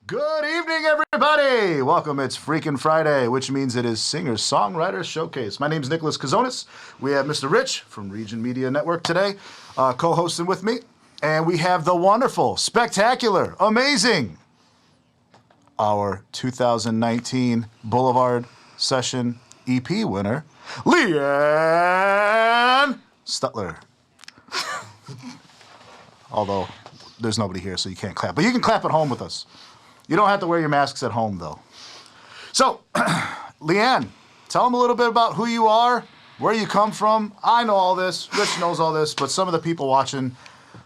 Good evening, everybody! Welcome, it's Freakin Friday, which means it is Singer-Songwriter Showcase. My name is Nicholas Kazonis. We have Mr. Rich from Region Media Network today, co-hosting with me. And we have the wonderful, spectacular, amazing, our 2019 Boulevard Session EP winner, Leanne Stutler. Although, there's nobody here, so you can't clap. But you can clap at home with us. You don't have to wear your masks at home, though. So, Leanne, tell them a little bit about who you are, where you come from. I know all this, Rich knows all this, but some of the people watching,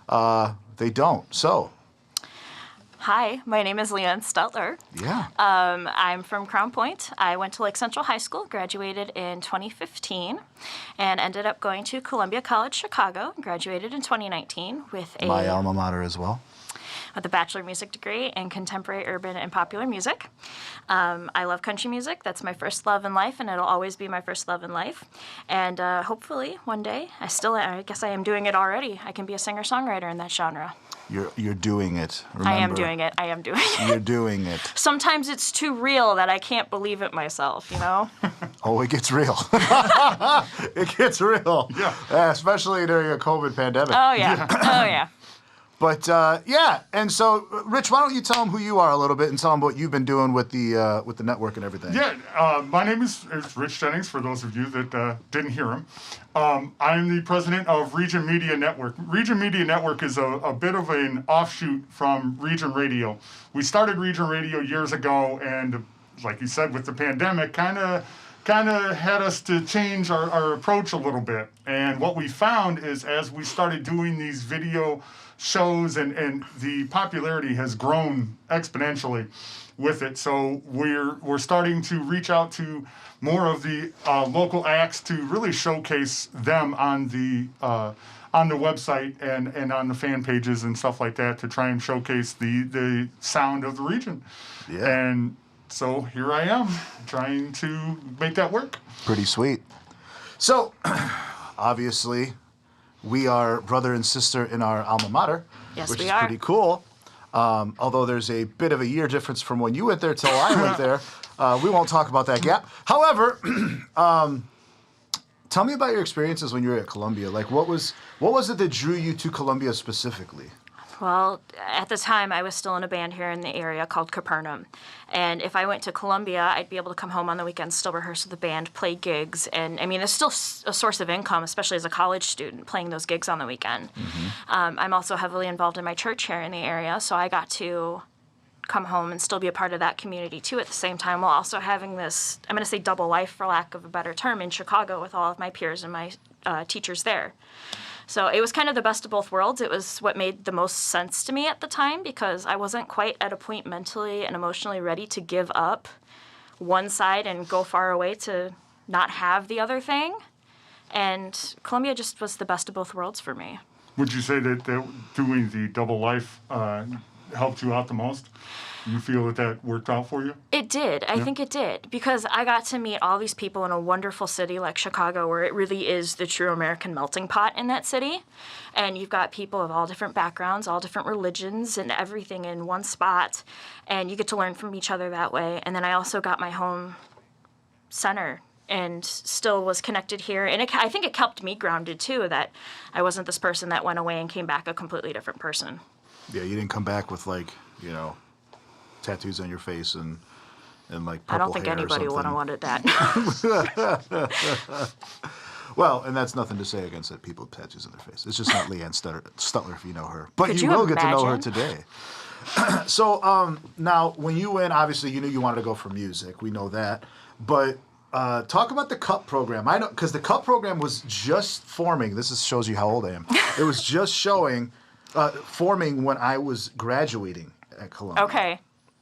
they don't. So. Hi, my name is Leanne Stutler. Yeah. I'm from Crown Point. I went to Lake Central High School, graduated in 2015, and ended up going to Columbia College Chicago, graduated in 2019 with My alma mater as well. With a Bachelor of Music degree in Contemporary Urban and Popular Music. I love country music. That's my first love in life, and it'll always be my first love in life. And hopefully, one day, I guess I am doing it already. I can be a singer-songwriter in that genre. You're doing it. Remember, I am doing it. You're doing it. Sometimes it's too real that I can't believe it myself, you know? Oh, it gets real. It gets real. Yeah. Especially during a COVID pandemic. Oh, yeah. Oh, yeah. But, yeah, and so, Rich, why don't you tell them who you are a little bit and tell them what you've been doing with the network and everything. Yeah, my name is Rich Jennings, for those of you that didn't hear him. I'm the president of Region Media Network. Region Media Network is a bit of an offshoot from Region Radio. We started Region Radio years ago, and like you said, with the pandemic, kind of had us to change our approach a little bit. And what we found is as we started doing these video shows and the popularity has grown exponentially with it. So we're starting to reach out to more of the local acts to really showcase them on the website and on the fan pages and stuff like that to try and showcase the sound of the region. Yeah. And so here I am trying to make that work. Pretty sweet. So, obviously, we are brother and sister in our alma mater, yes, which we is are. Pretty cool. Although there's a bit of a year difference from when you went there till I went there. We won't talk about that gap. However, tell me about your experiences when you were at Columbia. Like, what was it that drew you to Columbia specifically? Well, at the time, I was still in a band here in the area called Capernaum. And if I went to Columbia, I'd be able to come home on the weekends, still rehearse with the band, play gigs. And, I mean, it's still a source of income, especially as a college student, playing those gigs on the weekend. Mm-hmm. I'm also heavily involved in my church here in the area, so I got to come home and still be a part of that community, too, at the same time, while also having this, I'm going to say double life, for lack of a better term, in Chicago with all of my peers and my teachers there. So it was kind of the best of both worlds. It was what made the most sense to me at the time because I wasn't quite at a point mentally and emotionally ready to give up one side and go far away to not have the other thing. And Columbia just was the best of both worlds for me. Would you say that doing the double life helped you out the most? You feel that worked out for you? It did. I think it did. Because I got to meet all these people in a wonderful city like Chicago where it really is the true American melting pot in that city. And you've got people of all different backgrounds, all different religions, and everything in one spot. And you get to learn from each other that way. And then I also got my home center and still was connected here. And I think it kept me grounded, too, that I wasn't this person that went away and came back a completely different person. Yeah, you didn't come back with, like, you know, tattoos on your face and like purple I don't think hair anybody would have wanted that. Well, and that's nothing to say against that people with tattoos on their face. It's just not Leanne Stutler if you know her. But Could you you will get to know her imagine? today. So now, when you went, obviously you knew you wanted to go for music. We know that. But talk about the CUP program. I know because the CUP program was just forming. Shows you how old I am. It was just forming when I was graduating at Columbia. Okay.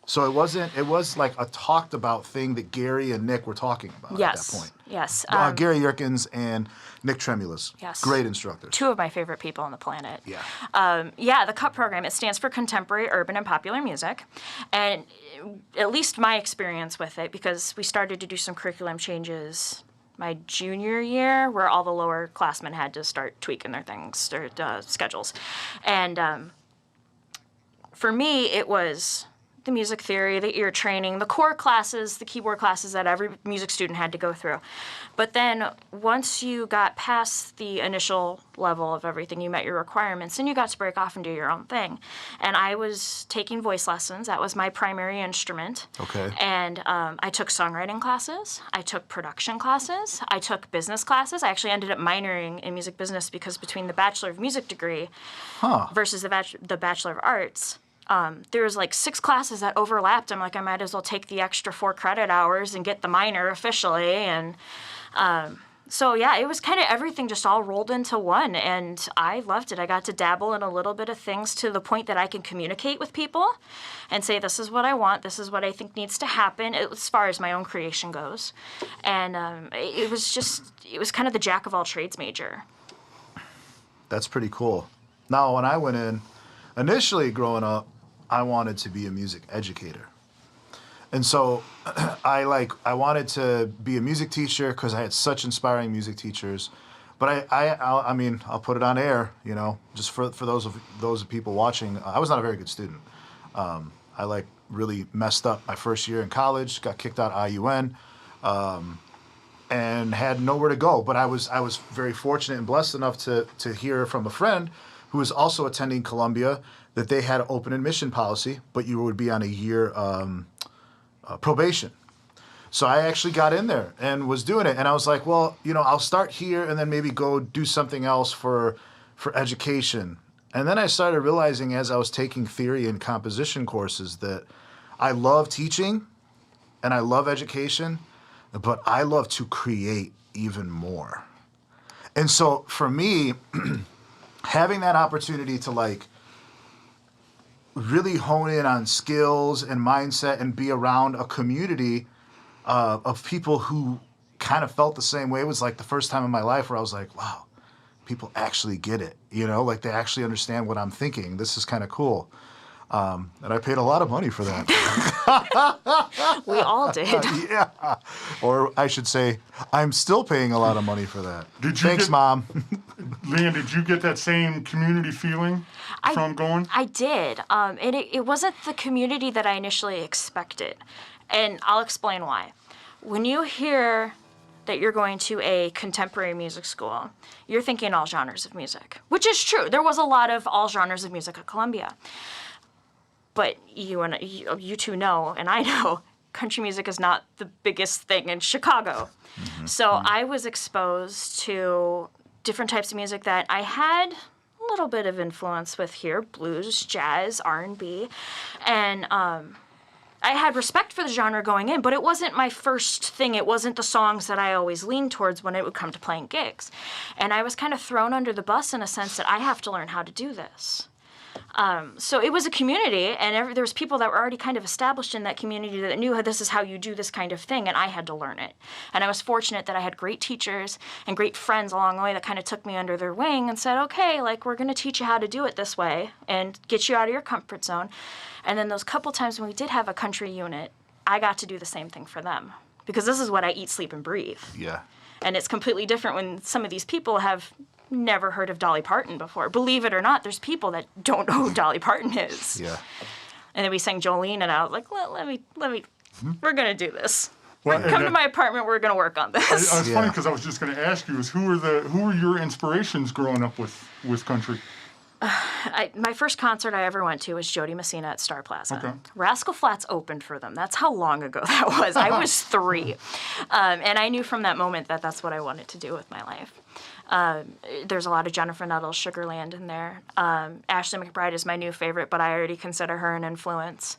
So it was like a talked about thing that Gary and Nick were talking about at that point. Yes. Gary Yerkins and Nick Tremulis. Yes. Great instructors. Two of my favorite people on the planet. Yeah. The CUP program, it stands for Contemporary Urban and Popular Music. And at least my experience with it, because we started to do some curriculum changes my junior year where all the lower classmen had to start tweaking their things, their schedules. And for me, it was the music theory, the ear training, the core classes, the keyboard classes that every music student had to go through. But then once you got past the initial level of everything, you met your requirements, and you got to break off and do your own thing. And I was taking voice lessons. That was my primary instrument. Okay. And I took songwriting classes. I took production classes. I took business classes. I actually ended up minoring in music business because between the Bachelor of Music degree versus the Bachelor of Arts, there was like 6 classes that overlapped. I'm like, I might as well take the extra 4 credit hours and get the minor officially. And so, yeah, it was kind of everything just all rolled into one. And I loved it. I got to dabble in a little bit of things to the point that I can communicate with people and say, this is what I want. This is what I think needs to happen as far as my own creation goes. And it was kind of the jack of all trades major. That's pretty cool. Now, when I went in, initially growing up, I wanted to be a music educator. And so I wanted to be a music teacher because I had such inspiring music teachers. But I mean, I'll put it on air, you know, just for those people watching. I was not a very good student. I really messed up my first year in college, got kicked out of IUN, and had nowhere to go. But I was very fortunate and blessed enough to hear from a friend who was also attending Columbia that they had an open admission policy, but you would be on a year probation. So I actually got in there and was doing it. And I was like, well, you know, I'll start here and then maybe go do something else for education. And then I started realizing as I was taking theory and composition courses that I love teaching and I love education, but I love to create even more. And so for me, having that opportunity to really hone in on skills and mindset and be around a community of people who kind of felt the same way was like the first time in my life where I was like, wow, people actually get it, you know, like they actually understand what I'm thinking. This is kind of cool. And I paid a lot of money for that. We all did. Yeah. Or I should say, I'm still paying a lot of money for that. Thanks, Mom. Leanne, did you get that same community feeling from going? I did. And it wasn't the community that I initially expected. And I'll explain why. When you hear that you're going to a contemporary music school, you're thinking all genres of music, which is true. There was a lot of all genres of music at Columbia. But you two know, and I know, country music is not the biggest thing in Chicago. Mm-hmm. So I was exposed to different types of music that I had a little bit of influence with here: blues, jazz, R&B, and I had respect for the genre going in, but it wasn't my first thing. It wasn't the songs that I always leaned towards when it would come to playing gigs. And I was kind of thrown under the bus in a sense that I have to learn how to do this. So it was a community, and there was people that were already kind of established in that community that knew this is how you do this kind of thing, and I had to learn it. And I was fortunate that I had great teachers and great friends along the way that kind of took me under their wing and said, okay, we're going to teach you how to do it this way and get you out of your comfort zone. And then those couple times when we did have a country unit, I got to do the same thing for them, because this is what I eat, sleep, and breathe. Yeah. And it's completely different when some of these people have never heard of Dolly Parton before. Believe it or not, there's people that don't know who Dolly Parton is. Yeah. And then we sang Jolene, and I was like, let me, we're going to do this. Well, come to my apartment, we're going to work on this. It's funny because I was just going to ask you, who were your inspirations growing up with country? My first concert I ever went to was Jody Messina at Star Plaza. Okay. Rascal Flatts opened for them. That's how long ago that was. I was 3. And I knew from that moment that that's what I wanted to do with my life. There's a lot of Jennifer Nettles, Sugarland in there. Ashley McBryde is my new favorite, but I already consider her an influence.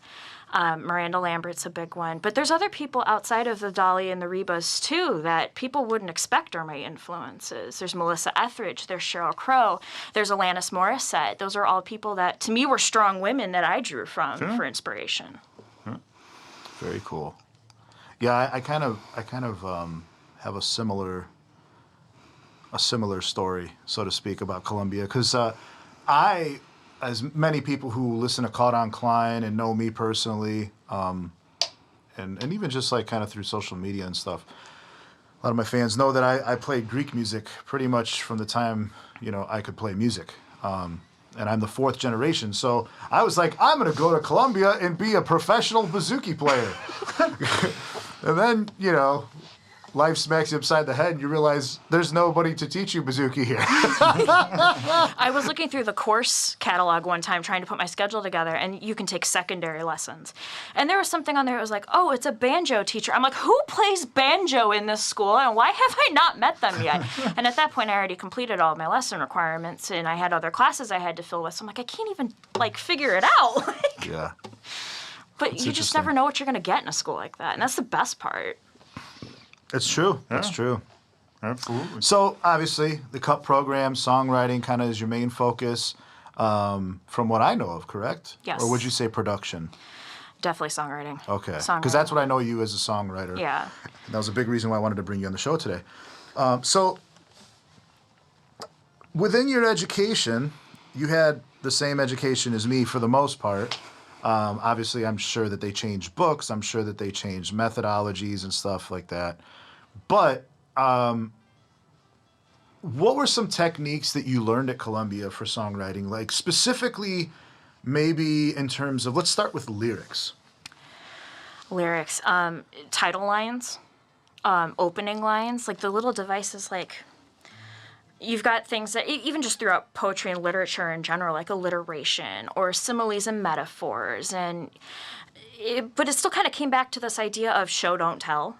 Miranda Lambert's a big one. But there's other people outside of the Dolly and the Rebas, too, that people wouldn't expect are my influences. There's Melissa Etheridge. There's Sheryl Crow. There's Alanis Morissette. Those are all people that, to me, were strong women that I drew from for inspiration. Very cool. Yeah, I kind of have a similar story, so to speak, about Columbia, because as many people who listen to Caught on Klein and know me personally, and even just kind of through social media and stuff, a lot of my fans know that I played Greek music pretty much from the time I could play music. and I'm the 4th generation. So I was like, I'm going to go to Columbia and be a professional bouzouki player. And then, life smacks you upside the head and you realize there's nobody to teach you bouzouki here. I was looking through the course catalog one time trying to put my schedule together, and you can take secondary lessons. And there was something on there that was like, oh, it's a banjo teacher. I'm like, who plays banjo in this school, and why have I not met them yet? And at that point, I already completed all my lesson requirements, and I had other classes I had to fill with. So I'm like, I can't even, figure it out. Yeah. But you just never know what you're going to get in a school like that, and that's the best part. It's true. Yeah. It's true. Absolutely. So, obviously, the CUP program, songwriting kind of is your main focus, from what I know of, correct? Yes. Or would you say production? Definitely songwriting. Okay. Songwriting. Because that's what I know you as a songwriter. Yeah. And that was a big reason why I wanted to bring you on the show today. So, within your education, you had the same education as me for the most part. Obviously, I'm sure that they changed books. I'm sure that they changed methodologies and stuff like that. But what were some techniques that you learned at Columbia for songwriting? Like specifically, maybe in terms of, let's start with lyrics. Lyrics, title lines, opening lines, like the little devices, you've got things that, even just throughout poetry and literature in general, like alliteration or similes and metaphors. But it still kind of came back to this idea of show, don't tell.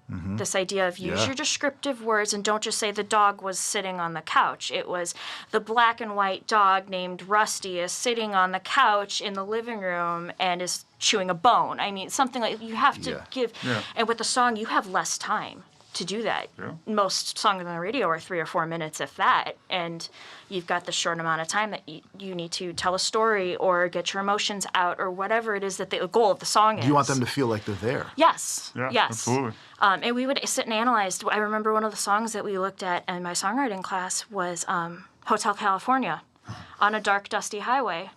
Mm-hmm. This idea of use your descriptive words and don't just say the dog was sitting on the couch. It was the black and white dog named Rusty is sitting on the couch in the living room and is chewing a bone. I mean, something like you have to give. Yeah. And with a song, you have less time to do that. Yeah. Most songs on the radio are 3 or 4 minutes, if that, and you've got the short amount of time that you need to tell a story or get your emotions out or whatever it is that the goal of the song is. Do you want them to feel like they're there? Yes. Yeah, yes. Absolutely. And we would sit and analyze. I remember one of the songs that we looked at in my songwriting class was Hotel California, on a dark, dusty highway.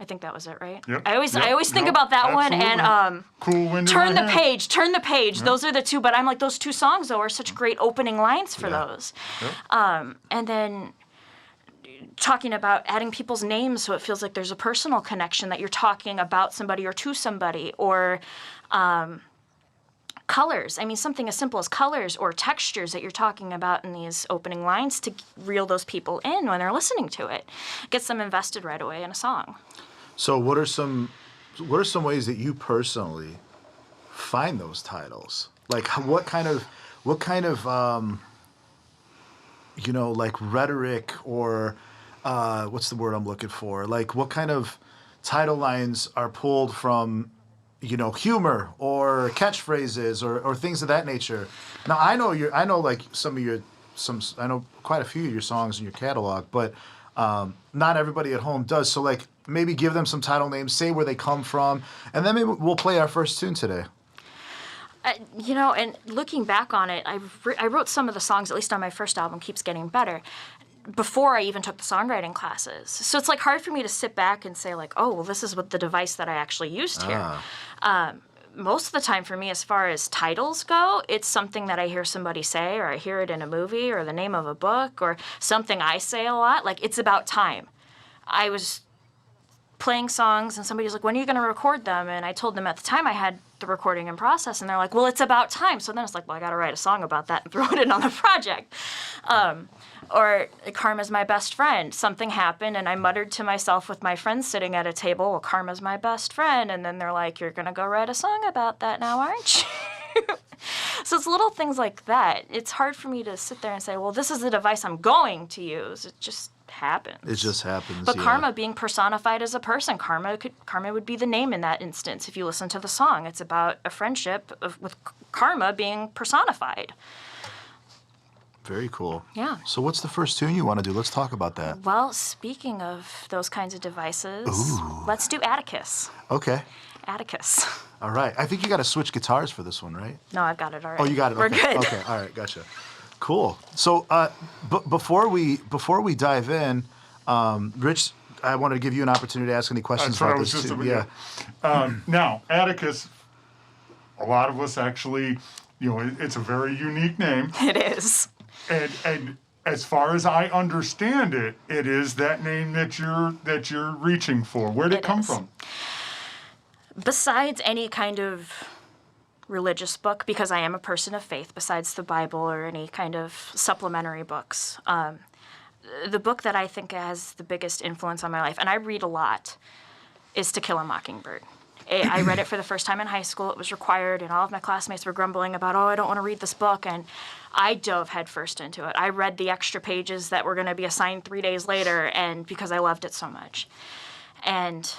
I think that was it, right? Yep. I always think about that absolutely. one and Cool Wind in Turn My the Hand. Page, Turn the Page. Yep. Those are the two, but I'm like, those two songs, though, are such great opening lines for those. Yep. And then talking about adding people's names so it feels like there's a personal connection that you're talking about somebody or to somebody, or colors. I mean, something as simple as colors or textures that you're talking about in these opening lines to reel those people in when they're listening to it. Gets them invested right away in a song. So what are some ways that you personally find those titles? Like what kind of like rhetoric or what's the word I'm looking for? Like what kind of title lines are pulled from humor or catchphrases or things of that nature? Now I know quite a few of your songs in your catalog, but not everybody at home does. So like maybe give them some title names, say where they come from, and then maybe we'll play our first tune today. And looking back on it, I wrote some of the songs, at least on my first album, Keeps Getting Better, before I even took the songwriting classes. So it's like hard for me to sit back and say like, oh, well, this is what the device that I actually used here. Most of the time for me, as far as titles go, it's something that I hear somebody say, or I hear it in a movie, or the name of a book, or something I say a lot. Like, it's about time. I was playing songs, and somebody was like, when are you going to record them? And I told them at the time I had the recording in process, and they're like, well, it's about time. So then it's like, well, I got to write a song about that and throw it in on the project. Or Karma's my best friend. Something happened, and I muttered to myself with my friends sitting at a table, well, Karma's my best friend. And then they're like, you're going to go write a song about that now, aren't you? So it's little things like that. It's hard for me to sit there and say, well, this is the device I'm going to use. It just happens. It just happens, But Karma being personified as a person, Karma would be the name in that instance if you listen to the song. It's about a friendship with Karma being personified. Very cool. Yeah. So what's the first tune you want to do? Let's talk about that. Well, speaking of those kinds of devices, let's do Atticus. Okay. Atticus. All right. I think you got to switch guitars for this one, right? No, I've got it already. Oh, you got it. We're okay. good. Okay. All right. Gotcha. Cool. So before we dive in, Rich, I wanted to give you an opportunity to ask any questions about this too. Yeah. Now, Atticus, a lot of us actually, it's a very unique name. It is. And as far as I understand it, it is that name that you're reaching for. Where did it come from? Besides any kind of religious book, because I am a person of faith, besides the Bible or any kind of supplementary books, the book that I think has the biggest influence on my life, and I read a lot, is To Kill a Mockingbird. I read it for the first time in high school. It was required, and all of my classmates were grumbling about, I don't want to read this book, and I dove headfirst into it. I read the extra pages that were going to be assigned 3 days later, and because I loved it so much. And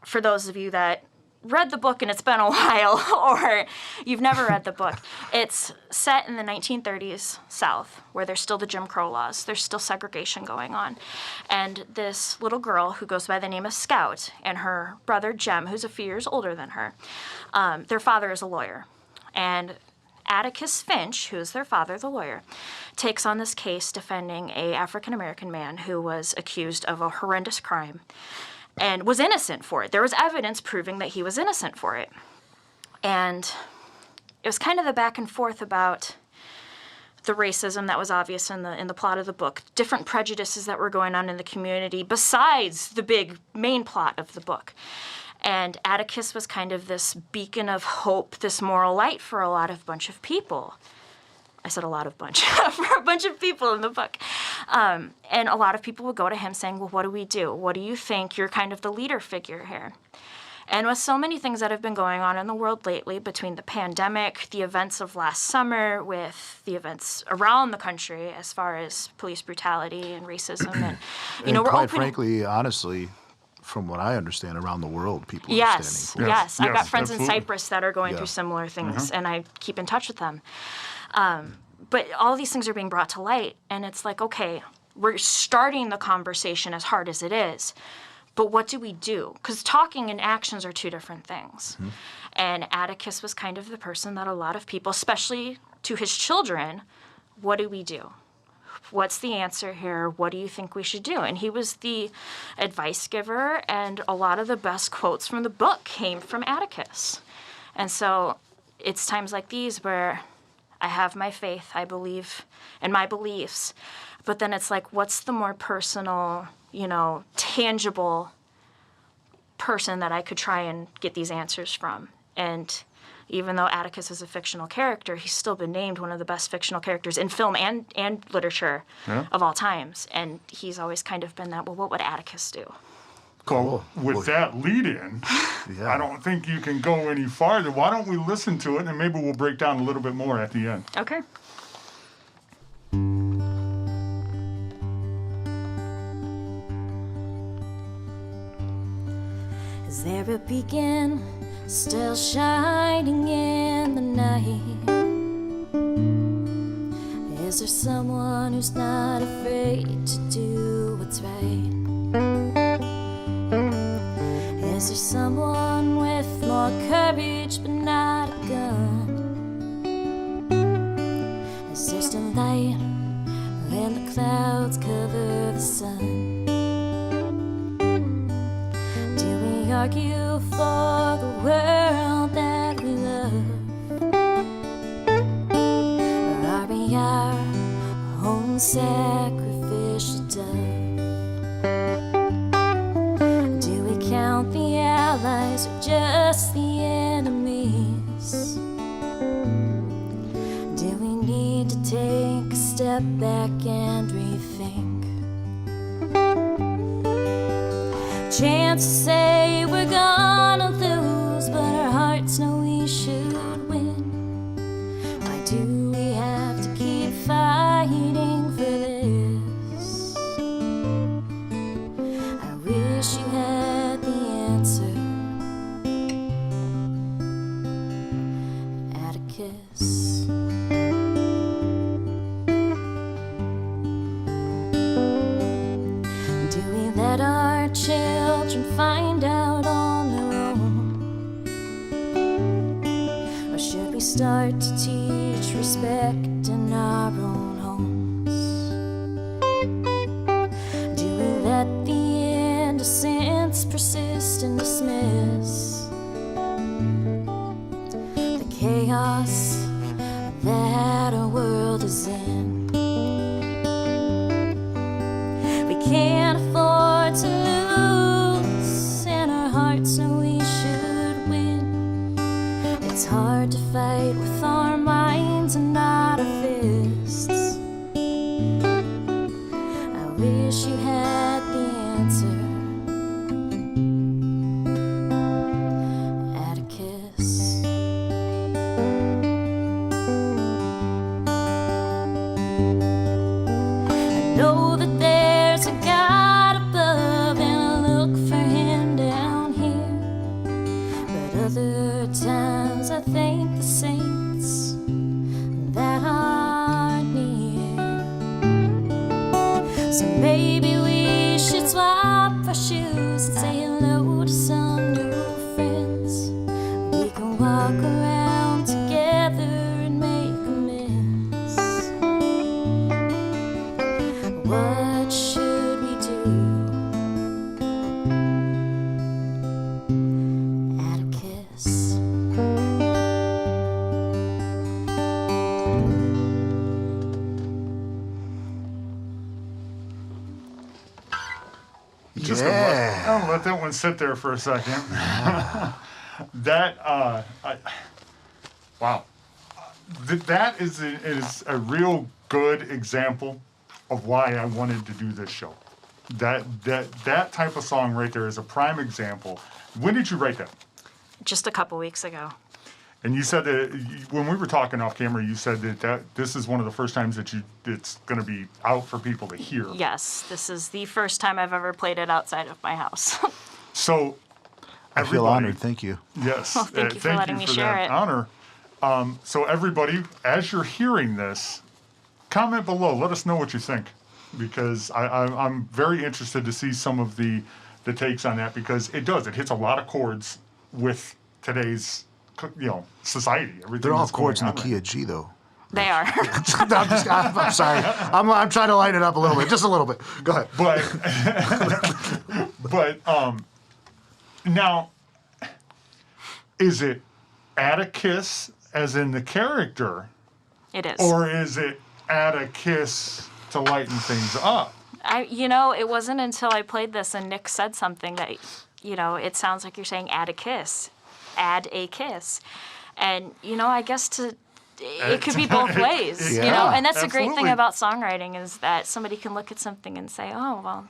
for those of you that read the book and it's been a while, or you've never read the book, it's set in the 1930s South, where there's still the Jim Crow laws. There's still segregation going on. And this little girl who goes by the name of Scout and her brother Jem, who's a few years older than her, their father is a lawyer. And Atticus Finch, who is their father, the lawyer, takes on this case defending a African-American man who was accused of a horrendous crime and was innocent for it. There was evidence proving that he was innocent for it. And it was kind of the back and forth about the racism that was obvious in the plot of the book, different prejudices that were going on in the community besides the big main plot of the book. And Atticus was kind of this beacon of hope, this moral light for a bunch of people. I said a lot of bunch, for a bunch of people in the book. And a lot of people would go to him saying, well, what do we do? What do you think? You're kind of the leader figure here. And with so many things that have been going on in the world lately, between the pandemic, the events of last summer, with the events around the country as far as police brutality and racism, and we're quite frankly, honestly, from what I understand, around the world, people are standing for. Yes, I've got friends absolutely. in Cyprus that are going through similar things, and I keep in touch with them. But all these things are being brought to light, and it's like, okay, we're starting the conversation as hard as it is, but what do we do? Because talking and actions are two different things. Mm-hmm. And Atticus was kind of the person that a lot of people, especially to his children, what do we do? What's the answer here? What do you think we should do? And he was the advice giver, and a lot of the best quotes from the book came from Atticus. And so it's times like these where I have my faith, I believe in my beliefs, but then it's like, what's the more personal, tangible person that I could try and get these answers from? And even though Atticus is a fictional character, he's still been named one of the best fictional characters in film and literature of all times. And he's always kind of been that, well, what would Atticus do? Cool. With that lead-in, I don't think you can go any farther. Why don't we listen to it, and maybe we'll break down a little bit more at the end. Okay. Is there a beacon still shining in the night? Is there someone who's not afraid to do what's right? Is there someone with more courage but not a gun? Is there still light when the clouds cover the sun? Do we argue for the world that we love? Or are we our own sacrificial dove? Count the allies or just the enemies? Do we need to take a step back and rethink? Chances say we're gonna lose, but our hearts know we should win. Why do we have to keep fighting for this? I wish you had the answer, Atticus. Do we let our children find out on their own? Or should we start to teach respect in our own homes? Do we let the innocence persist and dismiss the chaos that our world is in? It's hard to fight with our minds and not our fists. I wish you had the answer at a kiss. I know that there's a God above and I look for him down here. But other times I thank the saints that are near. So maybe we should swap our shoes and say hello to some new friends. We can walk around together and make amends. What should we do at a kiss? Yeah. I'll let that one sit there for a second. Wow. That is a real good example of why I wanted to do this show. That type of song right there is a prime example. When did you write that? Just a couple weeks ago. And you said that when we were talking off camera, you said that this is one of the first times that it's going to be out for people to hear. Yes, this is the first time I've ever played it outside of my house. So, I feel honored. Thank you. Yes. Well, thank you for letting me share that it. honor. So everybody, as you're hearing this, comment below. Let us know what you think, because I'm very interested to see some of the takes on that, because it hits a lot of chords with today's society. Everything They're all that's going chords in the on key right of G, though. They are. I'm sorry. I'm trying to lighten it up a little bit, just a little bit. Go ahead. But now, is it add a kiss as in the character, It is. or is it add a kiss to lighten things up? It wasn't until I played this and Nick said something that, it sounds like you're saying add a kiss. Add a kiss. And, I guess it could be both ways, Yeah, and that's the great thing absolutely. about songwriting is that somebody can look at something and say, oh, well,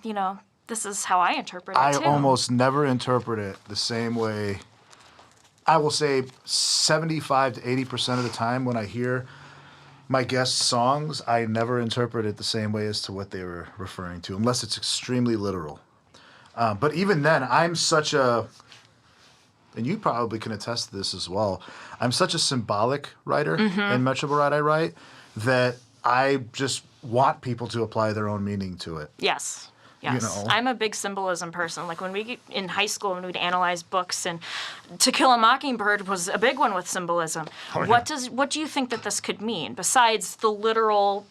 this is how I interpret it too. I almost never interpret it the same way. I will say 75 to 80% of the time when I hear my guest songs, I never interpret it the same way as to what they were referring to, unless it's extremely literal. But even then, I'm such a, and you probably can attest to this as well, I'm such a symbolic writer in Metro Ride I Write that I just want people to apply their own meaning to it. Yes. Yes. I'm a big symbolism person. Like when we in high school, when we'd analyze books, and To Kill a Mockingbird was a big one with symbolism. Oh, yeah. What do you think that this could mean besides the literal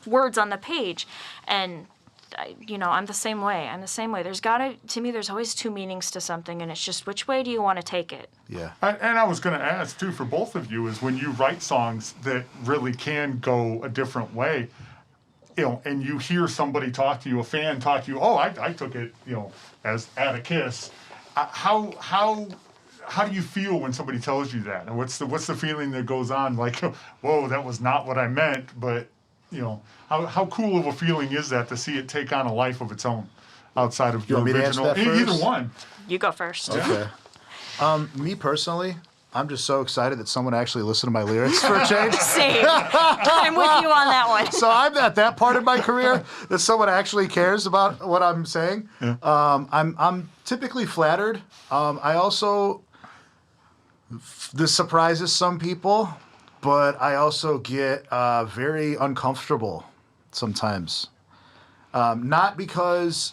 words on the page? And I'm the same way. To me, there's always two meanings to something, and it's just which way do you want to take it? Yeah. And I was going to ask too, for both of you, is when you write songs that really can go a different way, and you hear somebody talk to you, a fan talk to you, oh, I took it, as add a kiss. How do you feel when somebody tells you that? And what's the feeling that goes on? Like, whoa, that was not what I meant. But how cool of a feeling is that to see it take on a life of its own outside of You your want me to answer original? that first? Either one. You go first. Okay. Me personally, I'm just so excited that someone actually listened to my lyrics for a change. Same. I'm with you on that one. So I'm at that part of my career that someone actually cares about what I'm saying. Yeah. I'm typically flattered. I also, this surprises some people, but I also get very uncomfortable sometimes. Not because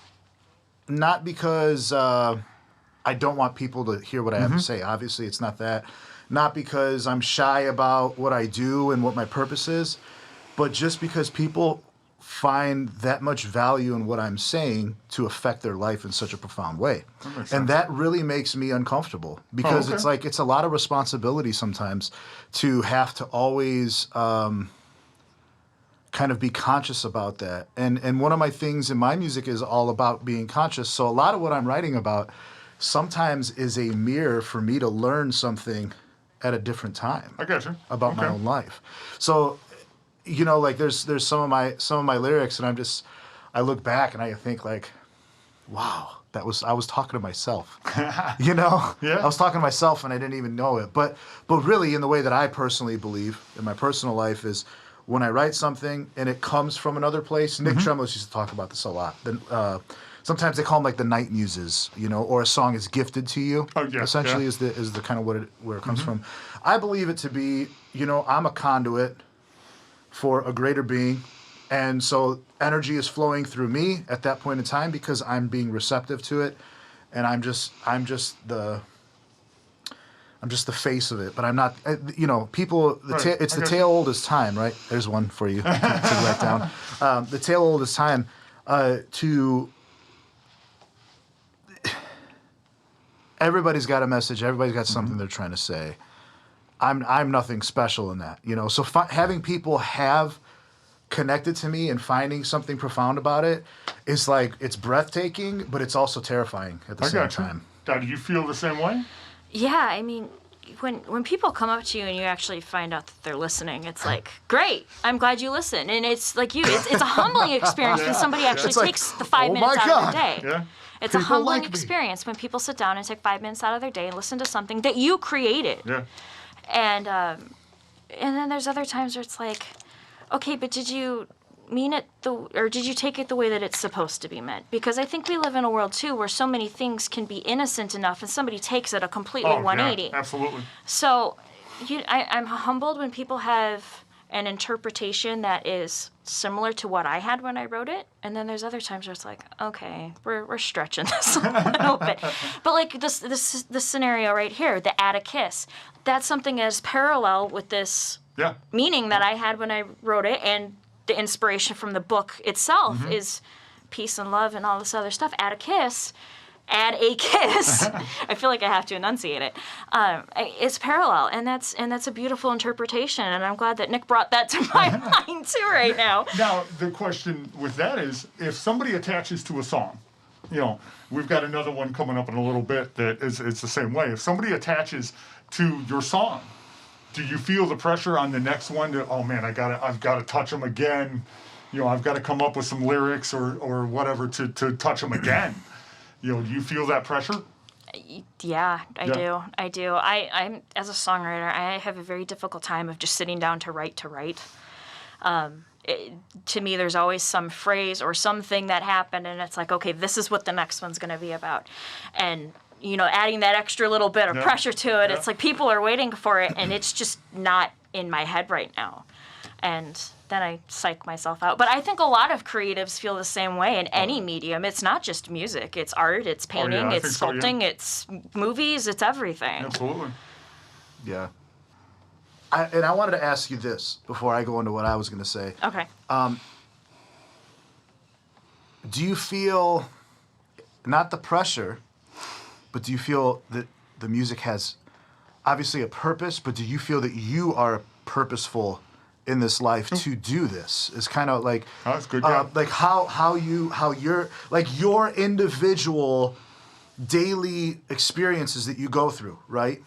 I don't want people to hear what I have to say. Obviously, it's not that. Not because I'm shy about what I do and what my purpose is, but just because people find that much value in what I'm saying to affect their life in such a profound way. And that really makes me uncomfortable because it's like, it's a lot of responsibility sometimes to have to always kind of be conscious about that. And one of my things in my music is all about being conscious. So a lot of what I'm writing about sometimes is a mirror for me to learn something at a different time. I got you. About my own life. So, you know, like there's some of my lyrics, and I look back and I think like, wow, I was talking to myself. You know? Yeah. I was talking to myself and I didn't even know it. But really, in the way that I personally believe in my personal life is when I write something and it comes from another place. Nick Tremlos used to talk about this a lot. Sometimes they call them like the night muses, you know, or a song is gifted to you. Oh, yeah, essentially, is the kind of where it comes from. I believe it to be, you know, I'm a conduit for a greater being, and so energy is flowing through me at that point in time because I'm being receptive to it, and I'm just the face of it. But I'm not, you know, people. It's the tale old as time, right? There's one for you to write down. The tale old as time. Everybody's got a message. Everybody's got something they're trying to say. I'm nothing special in that, you know. So having people have connected to me and finding something profound about it is like, it's breathtaking, but it's also terrifying at the same time. Do you feel the same way? Yeah, I mean, when people come up to you and you actually find out that they're listening, it's like, great, I'm glad you listen. And it's like it's a humbling experience when somebody actually takes the 5 minutes out of their day. Yeah. It's a humbling experience when people sit down and take 5 minutes out of their day and listen to something that you created. Yeah. And then there's other times where it's like, okay, but did you mean it or did you take it the way that it's supposed to be meant? Because I think we live in a world too where so many things can be innocent enough and somebody takes it a completely 180. Yeah, absolutely. So I'm humbled when people have an interpretation that is similar to what I had when I wrote it, and then there's other times where it's like, okay, we're stretching this a little bit. But like this scenario right here, the Add a Kiss, that's something as parallel with this meaning that I had when I wrote it, and the inspiration from the book itself is peace and love and all this other stuff. Add a kiss. I feel like I have to enunciate it. It's parallel, and that's a beautiful interpretation, and I'm glad that Nick brought that to my mind too right now. Now, the question with that is, if somebody attaches to a song, you know, we've got another one coming up in a little bit that is the same way. If somebody attaches to your song, do you feel the pressure on the next one to, oh man, I've got to touch them again, you know, I've got to come up with some lyrics or whatever to touch them again? You know, do you feel that pressure? Yeah, I do. I'm as a songwriter, I have a very difficult time of just sitting down to write. To me, there's always some phrase or something that happened, and it's like, okay, this is what the next one's going to be about. And, you know, adding that extra little bit of pressure to it, it's like people are waiting for it, and it's just not in my head right now. And then I psych myself out. But I think a lot of creatives feel the same way in any medium. It's not just music. It's art, it's painting, it's sculpting, it's movies, it's everything. Absolutely. Yeah. I wanted to ask you this before I go into what I was going to say. Okay. Do you feel, not the pressure, but do you feel that the music has obviously a purpose, but do you feel that you are purposeful in this life to do this? It's kind of like, that's good, yeah. Like how you're like your individual daily experiences that you go through, right?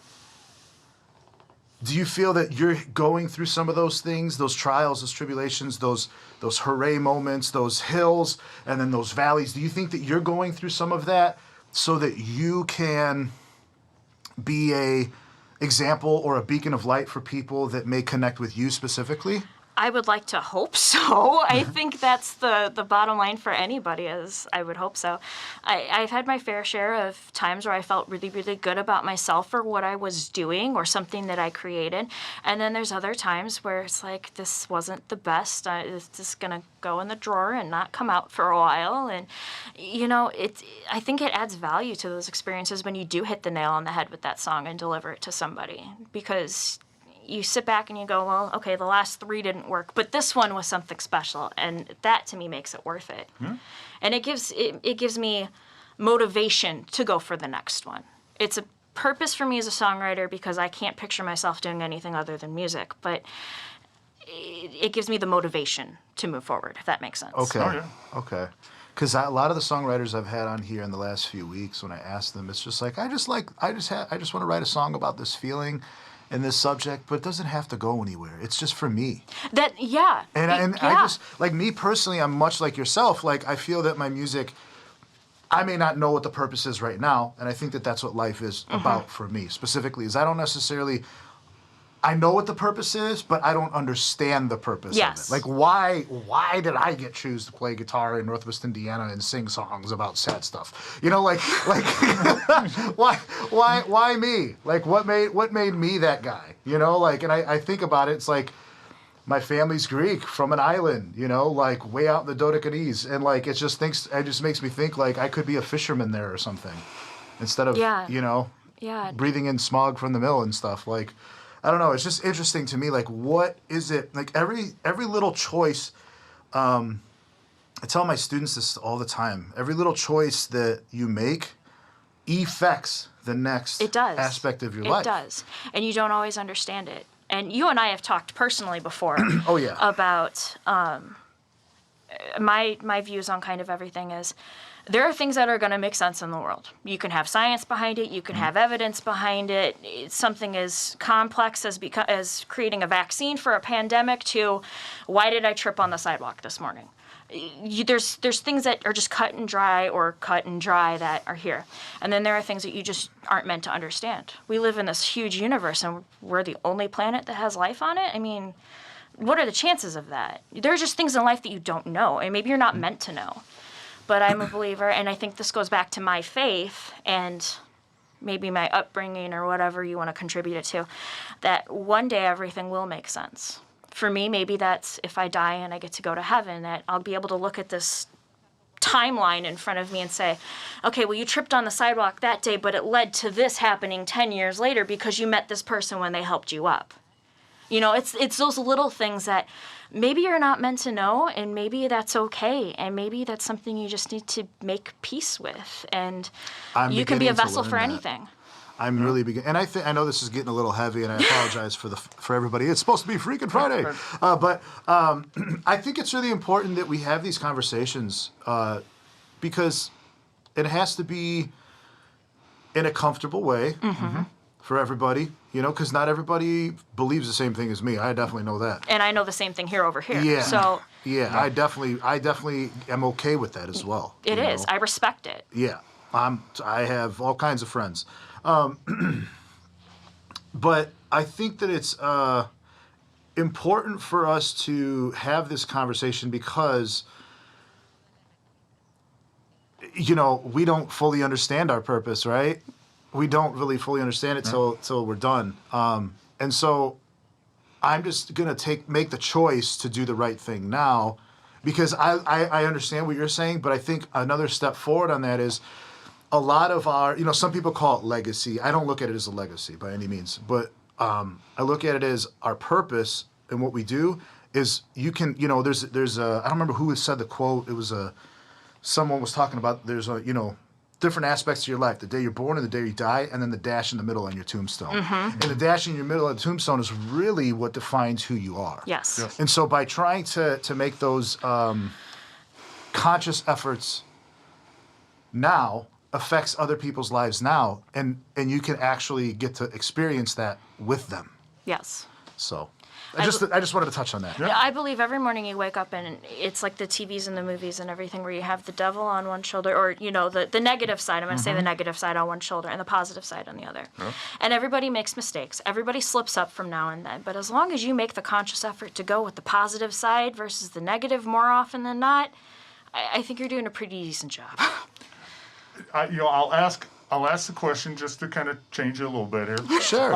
Do you feel that you're going through some of those things, those trials, those tribulations, those hooray moments, those hills, and then those valleys? Do you think that you're going through some of that so that you can be a example or a beacon of light for people that may connect with you specifically? I would like to hope so. I think that's the bottom line for anybody, is I would hope so. I've had my fair share of times where I felt really, really good about myself for what I was doing or something that I created. And then there's other times where it's like, this wasn't the best. It's just going to go in the drawer and not come out for a while. And, you know, I think it adds value to those experiences when you do hit the nail on the head with that song and deliver it to somebody. Because you sit back and you go, well, okay, the last 3 didn't work, but this one was something special, and that to me makes it worth it. Yeah. And it gives me motivation to go for the next one. It's a purpose for me as a songwriter because I can't picture myself doing anything other than music, but it gives me the motivation to move forward, if that makes sense. Okay. Oh, yeah. Okay. Because a lot of the songwriters I've had on here in the last few weeks, when I ask them, it's just like I just want to write a song about this feeling. in this subject, but it doesn't have to go anywhere. It's just for me. Yeah. And I just, like me personally, I'm much like yourself. Like, I feel that my music, I may not know what the purpose is right now, and I think that that's what life is about for me specifically, is I don't necessarily, I know what the purpose is, but I don't understand the purpose of it. Like, why did I choose to play guitar in Northwest Indiana and sing songs about sad stuff? You know, like why me? Like, what made me that guy? You know, like, and I think about it, it's like, my family's Greek from an island, you know, like way out in the Dodecanese, and like it just makes me think like I could be a fisherman there or something, instead of you know, breathing in smog from the mill and stuff. Like, I don't know, it's just interesting to me. Like, what is it? Like every little choice. I tell my students this all the time. Every little choice that you make affects the next aspect of your life. It does, and you don't always understand it. And you and I have talked personally before about my views on kind of everything is there are things that are going to make sense in the world. You can have science behind it. You can have evidence behind it. It's something as complex as creating a vaccine for a pandemic to why did I trip on the sidewalk this morning? There's things that are just cut and dry that are here. And then there are things that you just aren't meant to understand. We live in this huge universe, and we're the only planet that has life on it. I mean, what are the chances of that? There are just things in life that you don't know, and maybe you're not meant to know. But I'm a believer, and I think this goes back to my faith and maybe my upbringing or whatever you want to contribute it to, that one day everything will make sense. For me, maybe that's if I die and I get to go to heaven, that I'll be able to look at this timeline in front of me and say, okay, well, you tripped on the sidewalk that day, but it led to this happening 10 years later because you met this person when they helped you up. You know, it's those little things that maybe you're not meant to know, and maybe that's okay, and maybe that's something you just need to make peace with, and you can be a vessel for anything. I'm really beginning, and I know this is getting a little heavy, and I apologize for everybody. It's supposed to be Freakin Friday, but I think it's really important that we have these conversations because it has to be in a comfortable way for everybody, you know, because not everybody believes the same thing as me. I definitely know that, and I know the same thing here over here. Yeah, so I definitely am okay with that as well. It is. I respect it. Yeah, I have all kinds of friends. But I think that it's important for us to have this conversation because, you know, we don't fully understand our purpose, right? We don't really fully understand it till we're done. And so I'm just going to make the choice to do the right thing now because I understand what you're saying, but I think another step forward on that is a lot of our, you know, some people call it legacy. I don't look at it as a legacy by any means, but I look at it as our purpose and what we do is you can, you know, there's a, I don't remember who said the quote. It was someone was talking about there's a, you know, different aspects of your life, the day you're born and the day you die, and then the dash in the middle on your tombstone. And the dash in your middle of the tombstone is really what defines who you are. Yes. And so by trying to make those conscious efforts now, affects other people's lives now, and you can actually get to experience that with them. Yes. So I just wanted to touch on that. Yeah. I believe every morning you wake up and it's like the TVs and the movies and everything where you have the devil on one shoulder, or, you know, the negative side. I'm going to say the negative side on one shoulder and the positive side on the other. Yeah. And everybody makes mistakes. Everybody slips up from now and then. But as long as you make the conscious effort to go with the positive side versus the negative more often than not, I think you're doing a pretty decent job. I'll ask the question just to kind of change it a little bit here. Sure.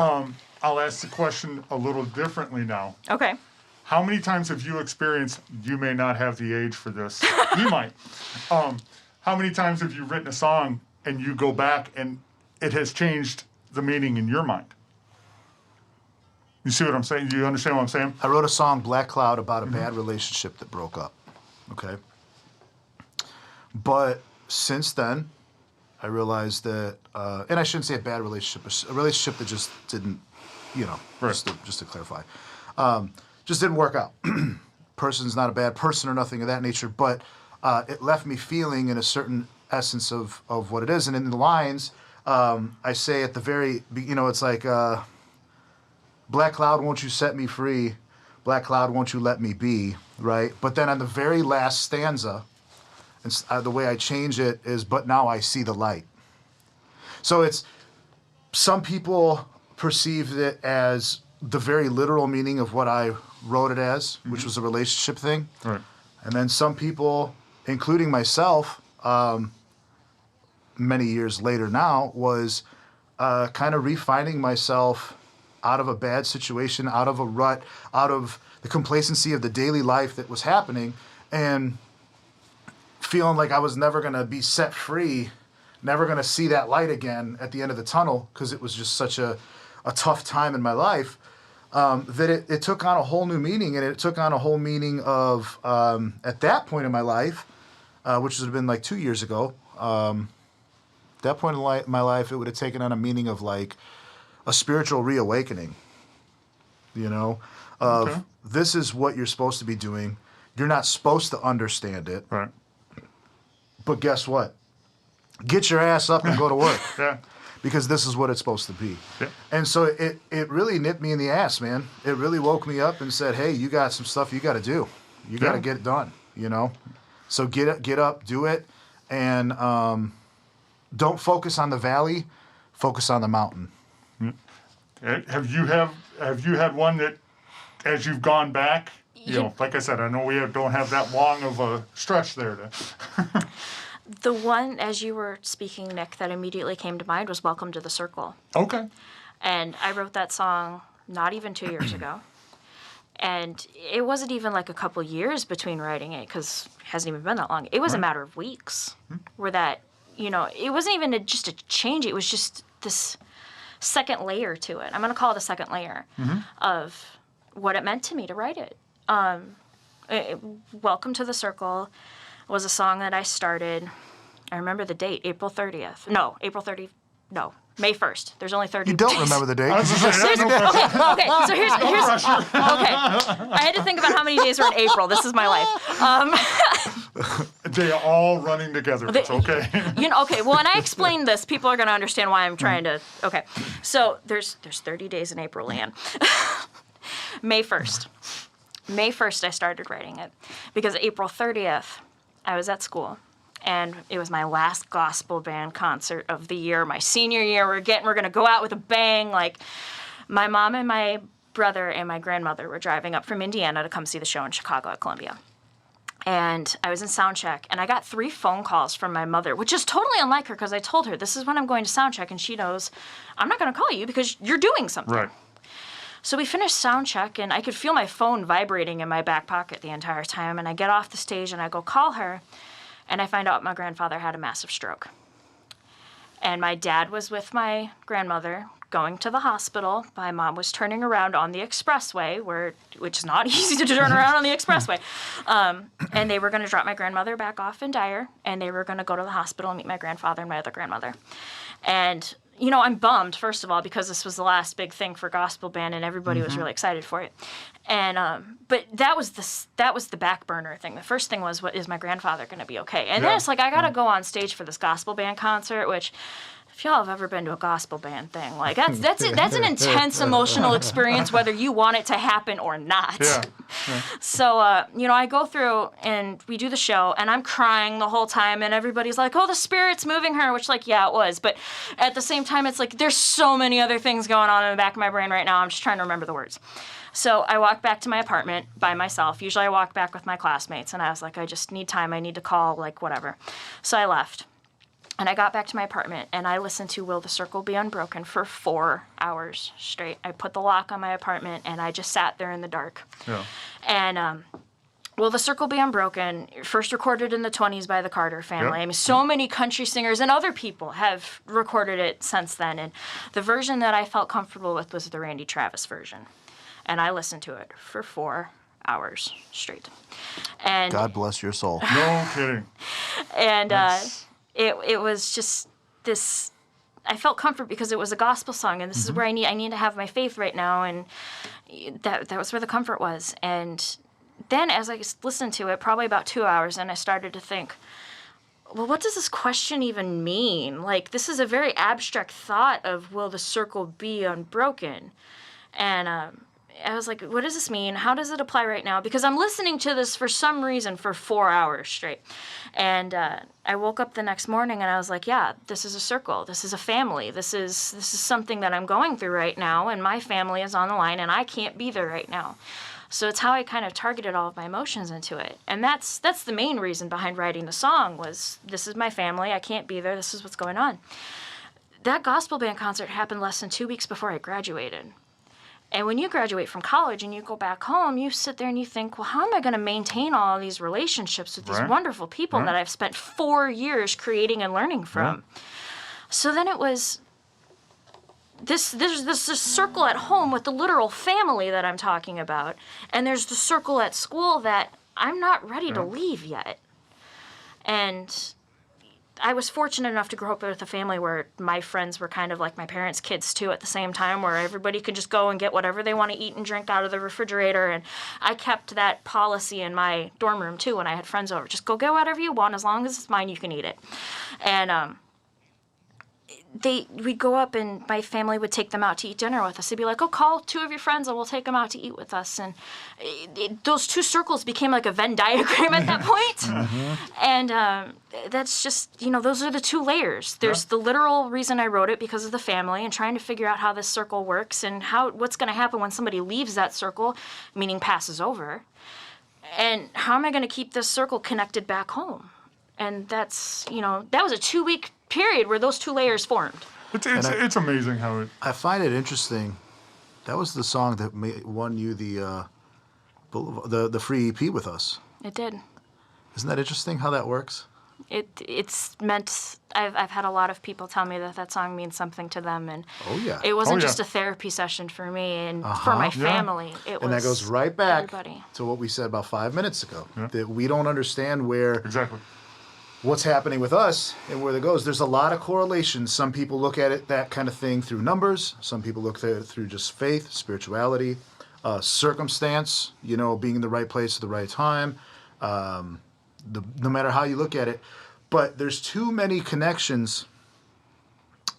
I'll ask the question a little differently now. Okay. How many times have you experienced, you may not have the age for this, you might. How many times have you written a song and you go back and it has changed the meaning in your mind? You see what I'm saying? Do you understand what I'm saying? I wrote a song, Black Cloud, about a bad relationship that broke up. Okay. But since then, I realized that, and I shouldn't say a bad relationship, a relationship that just didn't, you know, just to clarify, just didn't work out. Person's not a bad person or nothing of that nature, but it left me feeling in a certain essence of what it is. And in the lines, I say at the very, you know, it's like, Black cloud, won't you set me free? Black cloud, won't you let me be, right? But then on the very last stanza, the way I change it is, but now I see the light. So it's, some people perceived it as the very literal meaning of what I wrote it as, which was a relationship thing. Right. And then some people, including myself, many years later now, was kind of refining myself out of a bad situation, out of a rut, out of the complacency of the daily life that was happening, and feeling like I was never going to be set free, never going to see that light again at the end of the tunnel, because it was just such a tough time in my life, that it took on a whole new meaning. And it took on a whole meaning of, at that point in my life, which would have been like 2 years ago, that point in my life, it would have taken on a meaning of like a spiritual reawakening, you know, of Okay. This is what you're supposed to be doing. You're not supposed to understand it, Right. but guess what? Get your ass up and go to work, Yeah. because this is what it's supposed to be. Yeah. And so it really nipped me in the ass, man. It really woke me up and said, hey, you got some stuff you got to do. You got to Yeah. get it done, you know? So get up, do it, and don't focus on the valley, focus on the mountain. Have you had one that, as you've gone back, you know, like I said, I know we don't have that long of a stretch there to. The one, as you were speaking, Nick, that immediately came to mind was Welcome to the Circle. Okay. And I wrote that song not even 2 years ago. And it wasn't even like a couple years between writing it, because it hasn't even been that long. It was a matter of weeks where that, you know, it wasn't even just a change. It was just this second layer to it. I'm going to call it a second layer of what it meant to me to write it. Welcome to the Circle was a song that I started, I remember the date, April 30th. No, May 1st. There's only 30 You don't days. remember the date. I was gonna say, no pressure. Okay, so here's okay. I had to think about how many days were in April. This is my life. They are all running together. It's okay. You know, okay. Well, when I explain this, people are going to understand why I'm trying to. Okay, so there's 30 days in April, Leanne. May 1st. May 1st, I started writing it because April 30th, I was at school. And it was my last gospel band concert of the year, my senior year. We're going to go out with a bang. Like, my mom and my brother and my grandmother were driving up from Indiana to come see the show in Chicago at Columbia. And I was in sound check, and I got 3 phone calls from my mother, which is totally unlike her, because I told her, this is when I'm going to sound check, and she knows, I'm not going to call you because you're doing something. Right. So we finished sound check, and I could feel my phone vibrating in my back pocket the entire time, and I get off the stage, and I go call her, and I find out my grandfather had a massive stroke. And my dad was with my grandmother going to the hospital. My mom was turning around on the expressway, which is not easy to turn around on the expressway. And they were going to drop my grandmother back off in Dyer, and they were going to go to the hospital and meet my grandfather and my other grandmother. And, you know, I'm bummed, first of all, because this was the last big thing for gospel band, and everybody was really excited for it. And but that was the back burner thing. The first thing was, what is my grandfather going to be okay? And then it's like, I got to go on stage for this gospel band concert, which, if y'all have ever been to a gospel band thing, like that's an intense emotional experience, whether you want it to happen or not. Yeah. So, you know, I go through and we do the show, and I'm crying the whole time, and everybody's like, oh, the Spirit's moving her, which, like, yeah, it was. But at the same time, it's like, there's so many other things going on in the back of my brain right now. I'm just trying to remember the words. So I walk back to my apartment by myself. Usually I walk back with my classmates, and I was like, I just need time. I need to call, like, whatever. So I left. And I got back to my apartment, and I listened to Will the Circle Be Unbroken for 4 hours straight. I put the lock on my apartment, and I just sat there in the dark. Yeah. And Will the Circle Be Unbroken, first recorded in the 20s by the Carter family. Yep. I mean, so many country singers and other people have recorded it since then. And the version that I felt comfortable with was the Randy Travis version. And I listened to it for 4 hours straight. And God bless your soul. No kidding. and it was just this. I felt comfort because it was a gospel song, and this is where I need to have my faith right now, and that was where the comfort was. And then as I listened to it, probably about 2 hours, and I started to think, well, what does this question even mean? Like, this is a very abstract thought of, will the circle be unbroken? And I was like, what does this mean? How does it apply right now? Because I'm listening to this for some reason for 4 hours straight. And I woke up the next morning and I was like, yeah, this is a circle. This is a family. This is something that I'm going through right now, and my family is on the line, and I can't be there right now. So it's how I kind of targeted all of my emotions into it. And that's the main reason behind writing the song was, this is my family. I can't be there. This is what's going on. That gospel band concert happened less than 2 weeks before I graduated. And when you graduate from college and you go back home, you sit there and you think, well, how am I going to maintain all of these relationships with these wonderful people that I've spent 4 years creating and learning from? So then it was, there's this circle at home with the literal family that I'm talking about, and there's the circle at school that I'm not ready to leave yet. And I was fortunate enough to grow up with a family where my friends were kind of like my parents' kids too at the same time, where everybody could just go and get whatever they want to eat and drink out of the refrigerator. And I kept that policy in my dorm room too when I had friends over. Just go get whatever you want, as long as it's mine, you can eat it. And we'd go up and my family would take them out to eat dinner with us. They'd be like, oh, call 2 of your friends and we'll take them out to eat with us. And those 2 circles became like a Venn diagram at that point. And that's just, those are the 2 layers. There's the literal reason I wrote it, because of the family and trying to figure out how this circle works and what's going to happen when somebody leaves that circle, meaning passes over. And how am I going to keep this circle connected back home? And that's, that was a 2-week period where those 2 layers formed. It's amazing how it... I find it interesting. That was the song that won you the free EP with us. It did. Isn't that interesting how that works? It's meant... I've had a lot of people tell me that song means something to them, and it wasn't just a therapy session for me and for my family. It was that goes right back everybody. to what we said about 5 minutes ago, that we don't understand where... Exactly. What's happening with us and where it goes. There's a lot of correlations. Some people look at it, that kind of thing, through numbers. Some people look at it through just faith, spirituality, circumstance, being in the right place at the right time, no matter how you look at it. But there's too many connections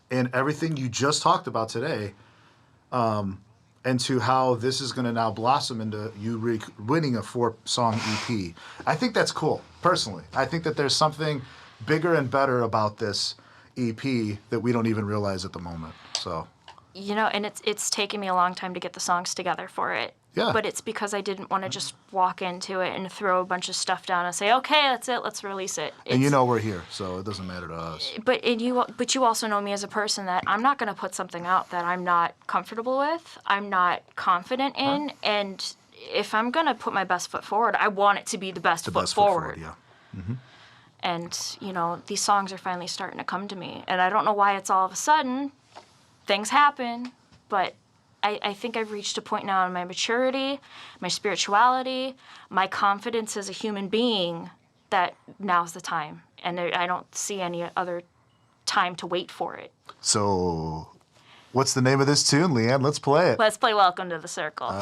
in everything you just talked about today, and to how this is going to now blossom into you winning a 4-song EP. I think that's cool, personally. I think that there's something bigger and better about this EP that we don't even realize at the moment. So, and it's taken me a long time to get the songs together for it. Yeah. But it's because I didn't want to just walk into it and throw a bunch of stuff down and say, okay, that's it, let's release it. And we're here, so it doesn't matter to us. But you also know me as a person that I'm not going to put something out that I'm not comfortable with, I'm not confident in, and if I'm going to put my best foot forward, I want it to be the best foot forward. Yeah. Mm-hmm. And, these songs are finally starting to come to me. And I don't know why it's all of a sudden. Things happen, but I think I've reached a point now in my maturity, my spirituality, my confidence as a human being that now's the time. And I don't see any other time to wait for it. So, what's the name of this tune, Leanne? Let's play it. Let's play Welcome to the Circle.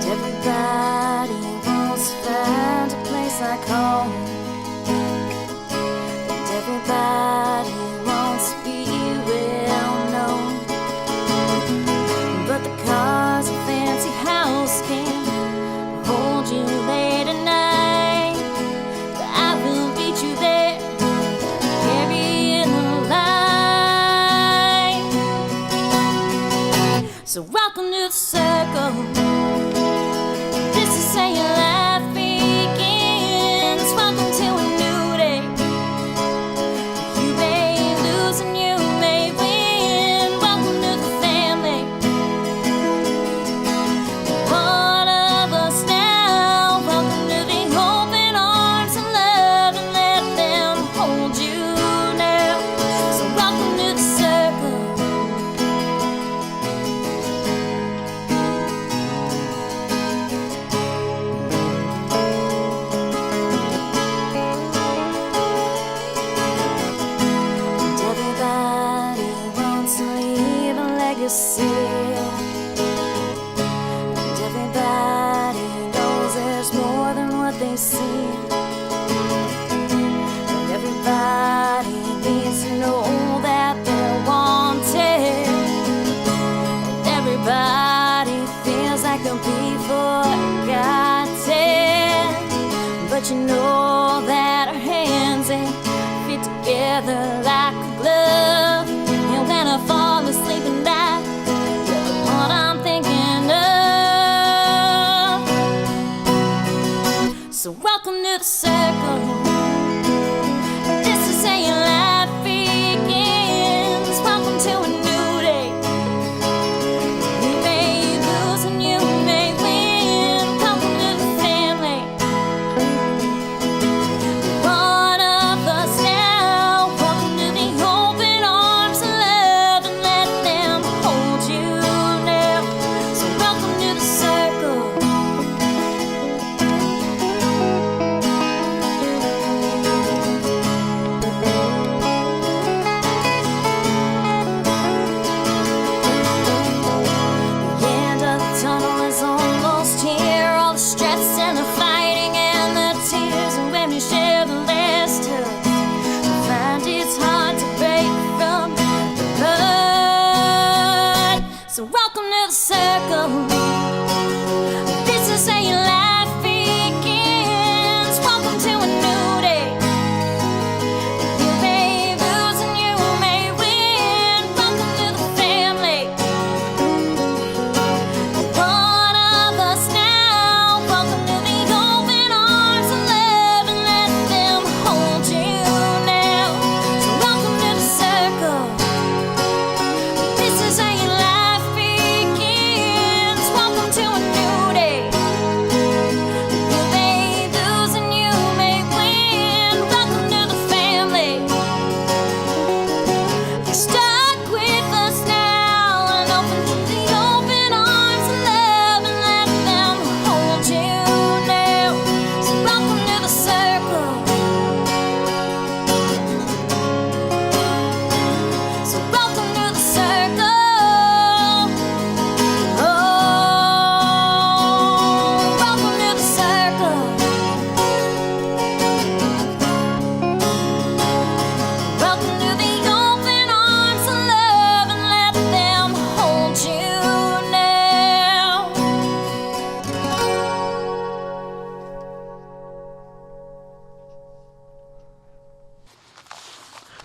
Everybody they see. And everybody needs to know that they're wanted. And everybody feels like they'll be forgotten. But you know that our hands ain't fit together like a glove. And when I fall asleep at night, you're the one I'm thinking of. So welcome to the circle. This is how your life begins. Welcome to a new day. You may lose and you may win. Welcome to the family. One of us now. Welcome to the open arms of love, and let them hold you now. So welcome to the circle. The end of the tunnel is almost here. All the stress and the fighting and the tears. And when you share the last touch, you find it's hard to break from the hurt. So welcome to the circle. This is how your life begins. Welcome to a new day. You may lose and you may win. Welcome to the family. One of us now. Welcome to the open arms of love, and let them hold you now. So welcome to the circle. This is how your life begins. Welcome to a new day. You may lose and you may win. Welcome to the family. You're stuck with us now, and open to the open arms of love, and let them hold you now. So welcome to the circle. So welcome to the circle. Oh, welcome to the circle. Welcome to the open arms of love, and let them hold you now.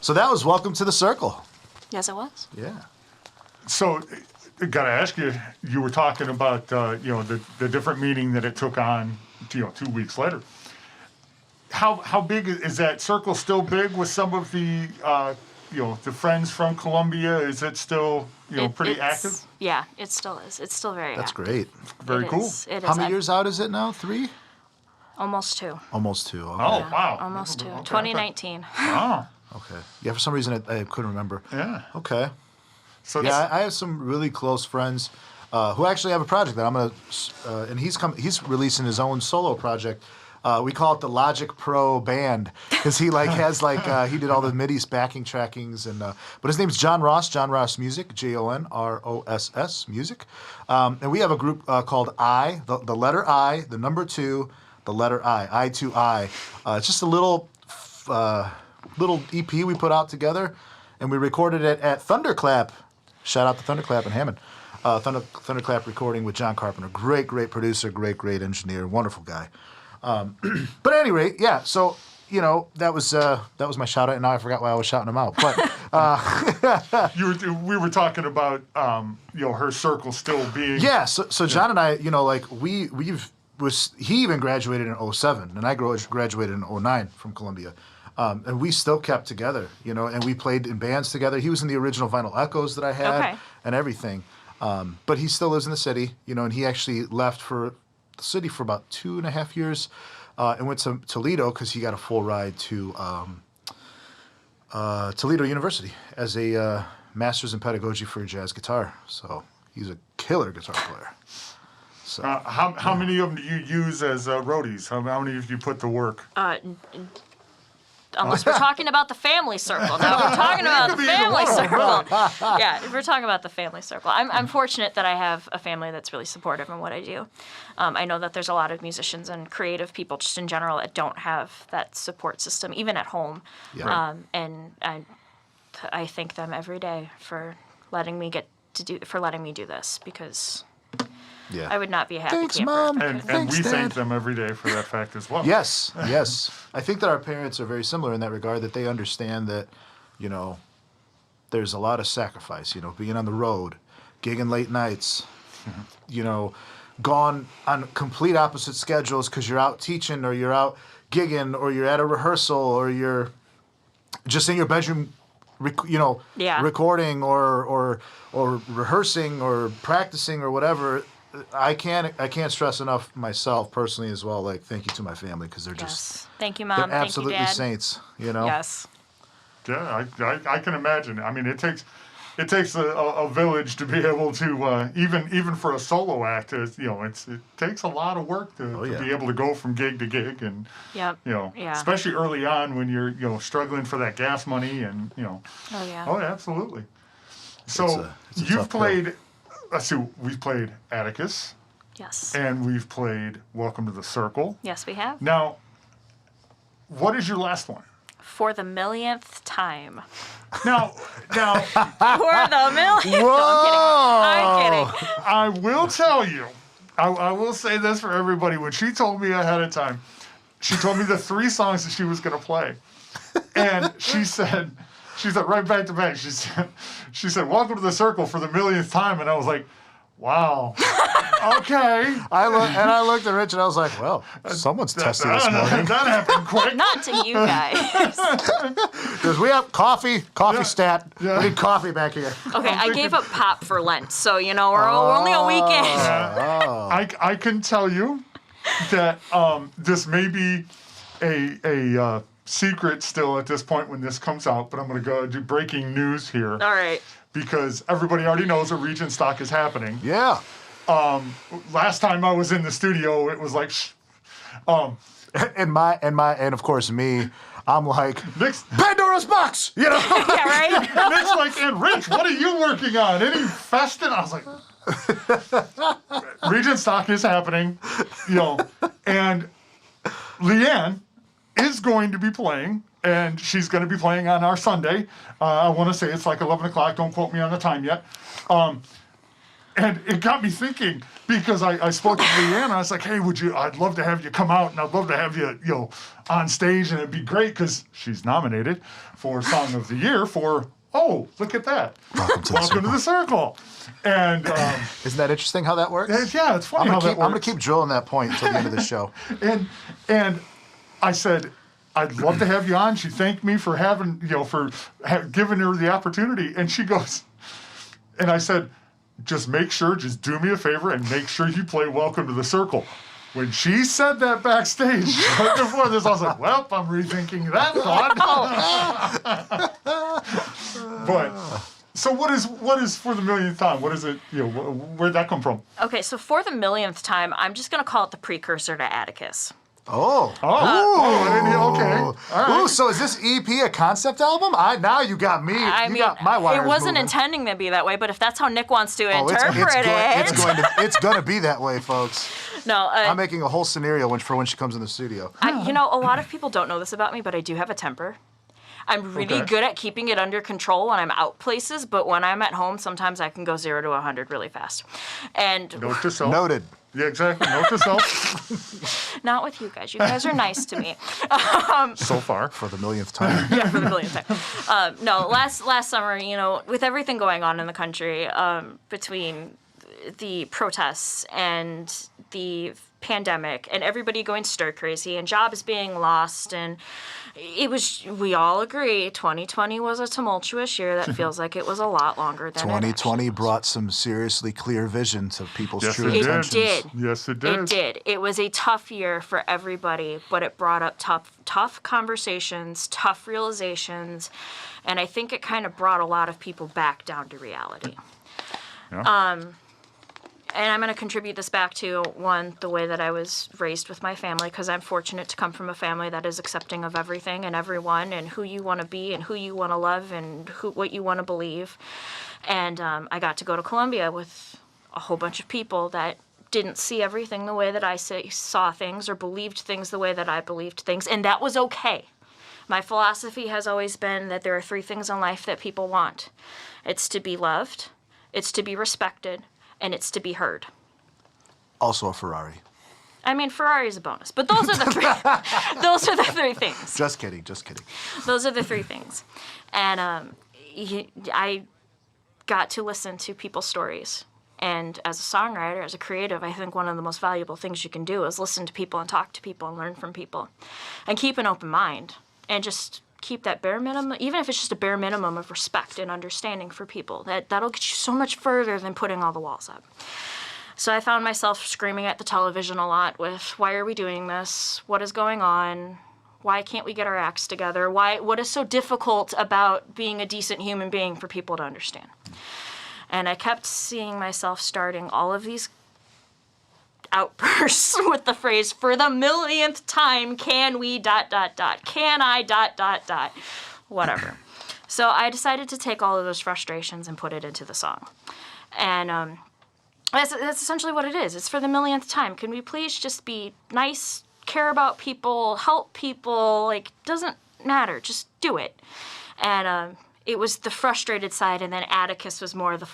So that was Welcome to the Circle. Yes, it was. Yeah. So, I gotta ask you. You were talking about the different meaning that it took on 2 weeks later. How big is that circle? Still big with some of the the friends from Columbia? Is it still pretty It's- active? Yeah, it still is. It's still very That's active. great. Very It cool. is. It How is. many years out is it now? 3? Almost 2. Almost 2. Okay. Oh Yeah, wow! Almost 2. Okay, 2019. Wow. Okay. Yeah, for some reason I couldn't remember. Yeah. Okay. So Yeah, I have some really close friends who actually have a project that I'm gonna, and he's releasing his own solo project. We call it the Logic Pro Band because he has he did all the MIDI backing trackings and but his name's John Ross Music, JONROSS Music, and we have a group called I, the letter I, the number 2, the letter I2I. It's just a little EP we put out together, and we recorded it at Thunderclap. Shout out to Thunderclap in Hammond. Thunderclap recording with John Carpenter. Great producer, great engineer, wonderful guy. But at any rate, yeah. So that was my shout out, and now I forgot why I was shouting him out. But we were talking about her circle still being yeah. So John and I, he even graduated in 07, and I graduated in 09 from Columbia. And we still kept together, and we played in bands together. He was in the original Vinyl Echoes that I had Okay. and everything. But he still lives in the city, and he actually left for the city for about 2.5 years and went to Toledo because he got a full ride to Toledo University as a master's in pedagogy for jazz guitar. So he's a killer guitar player. So how many of them do you use as roadies? How many of you put to work? unless we're talking about the family circle. Now we're talking about the family circle. Yeah, if we're talking about the family circle. I'm fortunate that I have a family that's really supportive in what I do. I know that there's a lot of musicians and creative people just in general that don't have that support system, even at home. Yeah. And I thank them every day for letting me do this, because Yeah. I would not be a happy Thanks, camper. Mom. And Thanks, we thank Dad. them every day for that fact as well. Yes, yes. I think that our parents are very similar in that regard, that they understand that, there's a lot of sacrifice, being on the road, gigging late nights, gone on complete opposite schedules because you're out teaching or you're out gigging or you're at a rehearsal or you're just in your bedroom, recording or rehearsing or practicing or whatever. I can't stress enough myself personally as well. Like, thank you to my family, because they're just Thank you, they're Mom. Thank you, absolutely Dad. saints. Yes. Yeah, I can imagine. I mean, it takes a village to be able to even for a solo act. It takes a lot of work to be able to go from gig to gig, and Yep. Yeah. especially early on when you're struggling for that gas money, and Oh yeah. oh, absolutely. So it's a you've tough pill. played. Let's see, we've played Atticus, Yes. and we've played Welcome to the Circle. Yes, we have. Now, what is your last one? For the millionth time. Now, For the millionth. No, I'm kidding. I will tell you, I will say this for everybody. When she told me ahead of time, she told me the 3 songs that she was going to play. And she said right back to back, she said, Welcome to the Circle for the millionth time. And I was like, wow. Okay. I looked at Rich and I was like, well, someone's testing this morning. That happened quick. Not to you guys. Because we have coffee stat. Yeah. We need coffee back here. Okay, I gave up pop for Lent, so we're only a weekend. I can tell you that this may be a secret still at this point when this comes out, but I'm going to go do breaking news here. All right. Because everybody already knows that Regent Stock is happening. Yeah. Last time I was in the studio, it was like, And of course me, I'm like, Nick's, Pandora's box, Yeah, right? Nick's like, and Rich, what are you working on? Any festin'? I was like, Regent Stock is happening, and Leanne is going to be playing, and she's going to be playing on our Sunday. I want to say it's like 11 o'clock. Don't quote me on the time yet. And it got me thinking, because I spoke to Leanne, and I was like, hey, I'd love to have you come out, and I'd love to have you, on stage, and it'd be great, because she's nominated for Song of the Year for, oh, look at that. Welcome to the Circle. And isn't that interesting how that works? yeah, it's funny how that works. I'm gonna keep drilling that point until the end of the show. And I said, I'd love to have you on. She thanked me for having, giving her the opportunity. And she goes, and I said, just do me a favor and make sure you play Welcome to the Circle. When she said that backstage right before this, I was like, well, I'm rethinking that thought. But, so what is for the millionth time? What is it, where'd that come from? Okay, so for the millionth time, I'm just going to call it the precursor to Atticus. Oh. Okay. All right. Ooh, so is this EP a concept album? Now you got me. You got my wires it wasn't moving. intending to be that way, but if that's how Nick wants to Oh, interpret it's going to be that way, folks. No, I'm making a whole scenario for when she comes in the studio. a lot of people don't know this about me, but I do have a temper. I'm really good at keeping it under control when I'm out places, but when I'm at home, sometimes I can go 0 to 100 really fast. And Note to self. Noted. Yeah, exactly. Note to self. not with you guys. You guys are nice to me. So far. For the millionth time. Yeah, for the millionth time. No, last summer, with everything going on in the country, between the protests and the pandemic and everybody going stir crazy and jobs being lost, and we all agree 2020 was a tumultuous year that feels like it was a lot longer than 2020 brought some seriously clear vision to people's Yes, true it did. intentions. It did. Yes, it did. It did. It was a tough year for everybody, but it brought up tough conversations, tough realizations, and I think it kind of brought a lot of people back down to reality. Yeah. And I'm going to contribute this back to, one, the way that I was raised with my family, because I'm fortunate to come from a family that is accepting of everything and everyone and who you want to be and who you want to love and what you want to believe. And I got to go to Colombia with a whole bunch of people that didn't see everything the way that I saw things or believed things the way that I believed things, and that was okay. My philosophy has always been that there are 3 things in life that people want. It's to be loved, it's to be respected, and it's to be heard. Also a Ferrari. I mean, Ferrari is a bonus, but those are the 3. Those are the 3 things. Just kidding, just kidding. Those are the 3 things, and I got to listen to people's stories. And as a songwriter, as a creative, I think one of the most valuable things you can do is listen to people and talk to people and learn from people, and keep an open mind, and just keep that bare minimum, even if it's just a bare minimum of respect and understanding for people. That'll get you so much further than putting all the walls up. So I found myself screaming at the television a lot with, why are we doing this? What is going on? Why can't we get our acts together? What is so difficult about being a decent human being for people to understand? And I kept seeing myself starting all of these outbursts with the phrase, for the millionth time, can we ... can I ... whatever. So I decided to take all of those frustrations and put it into the song. And that's essentially what it is. It's for the millionth time. Can we please just be nice, care about people, help people? Like, doesn't matter. Just do it. And it was the frustrated side, and then Atticus was more the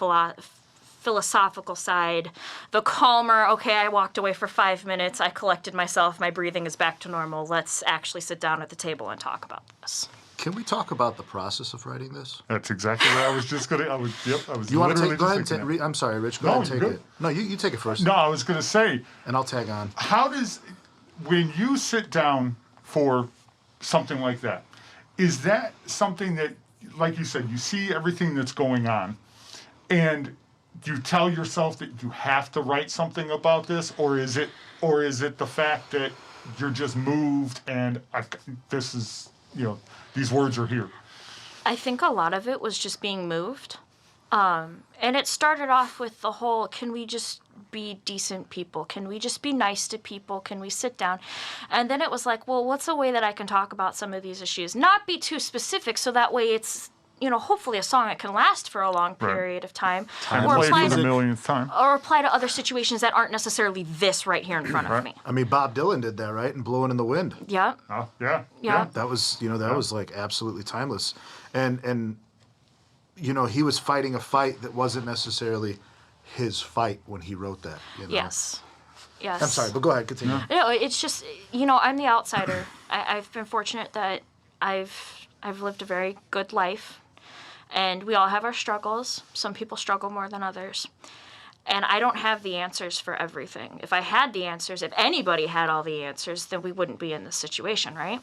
philosophical side, the calmer, okay, I walked away for 5 minutes, I collected myself, my breathing is back to normal, let's actually sit down at the table and talk about this. Can we talk about the process of writing this? That's exactly what I was just going to, I was You want to literally take, go ahead just and thinking take, I'm sorry, Rich, go No, ahead and take you're it. No, you take it first. No, I was going to say, And I'll tag on. how does, when you sit down for something like that, is that something that, like you said, you see everything that's going on, and you tell yourself that you have to write something about this, or is it the fact that you're just moved and this is, these words are here? I think a lot of it was just being moved. And it started off with the whole, can we just be decent people? Can we just be nice to people? Can we sit down? And then it was like, well, what's a way that I can talk about some of these issues? Not be too specific, so that way it's, hopefully a song that can last for a long period of time. And Or play apply for the to, millionth time. or apply to other situations that aren't necessarily this right here in front of me. I mean, Bob Dylan did that, right? And Blowing in the Wind. Yeah. Oh, yeah. Yeah. That was, was like absolutely timeless. And he was fighting a fight that wasn't necessarily his fight when he wrote that. Yes. Yes. I'm sorry, but go ahead, continue. No, it's just, I'm the outsider. I've been fortunate that I've lived a very good life, and we all have our struggles. Some people struggle more than others. And I don't have the answers for everything. If I had the answers, if anybody had all the answers, then we wouldn't be in this situation, right?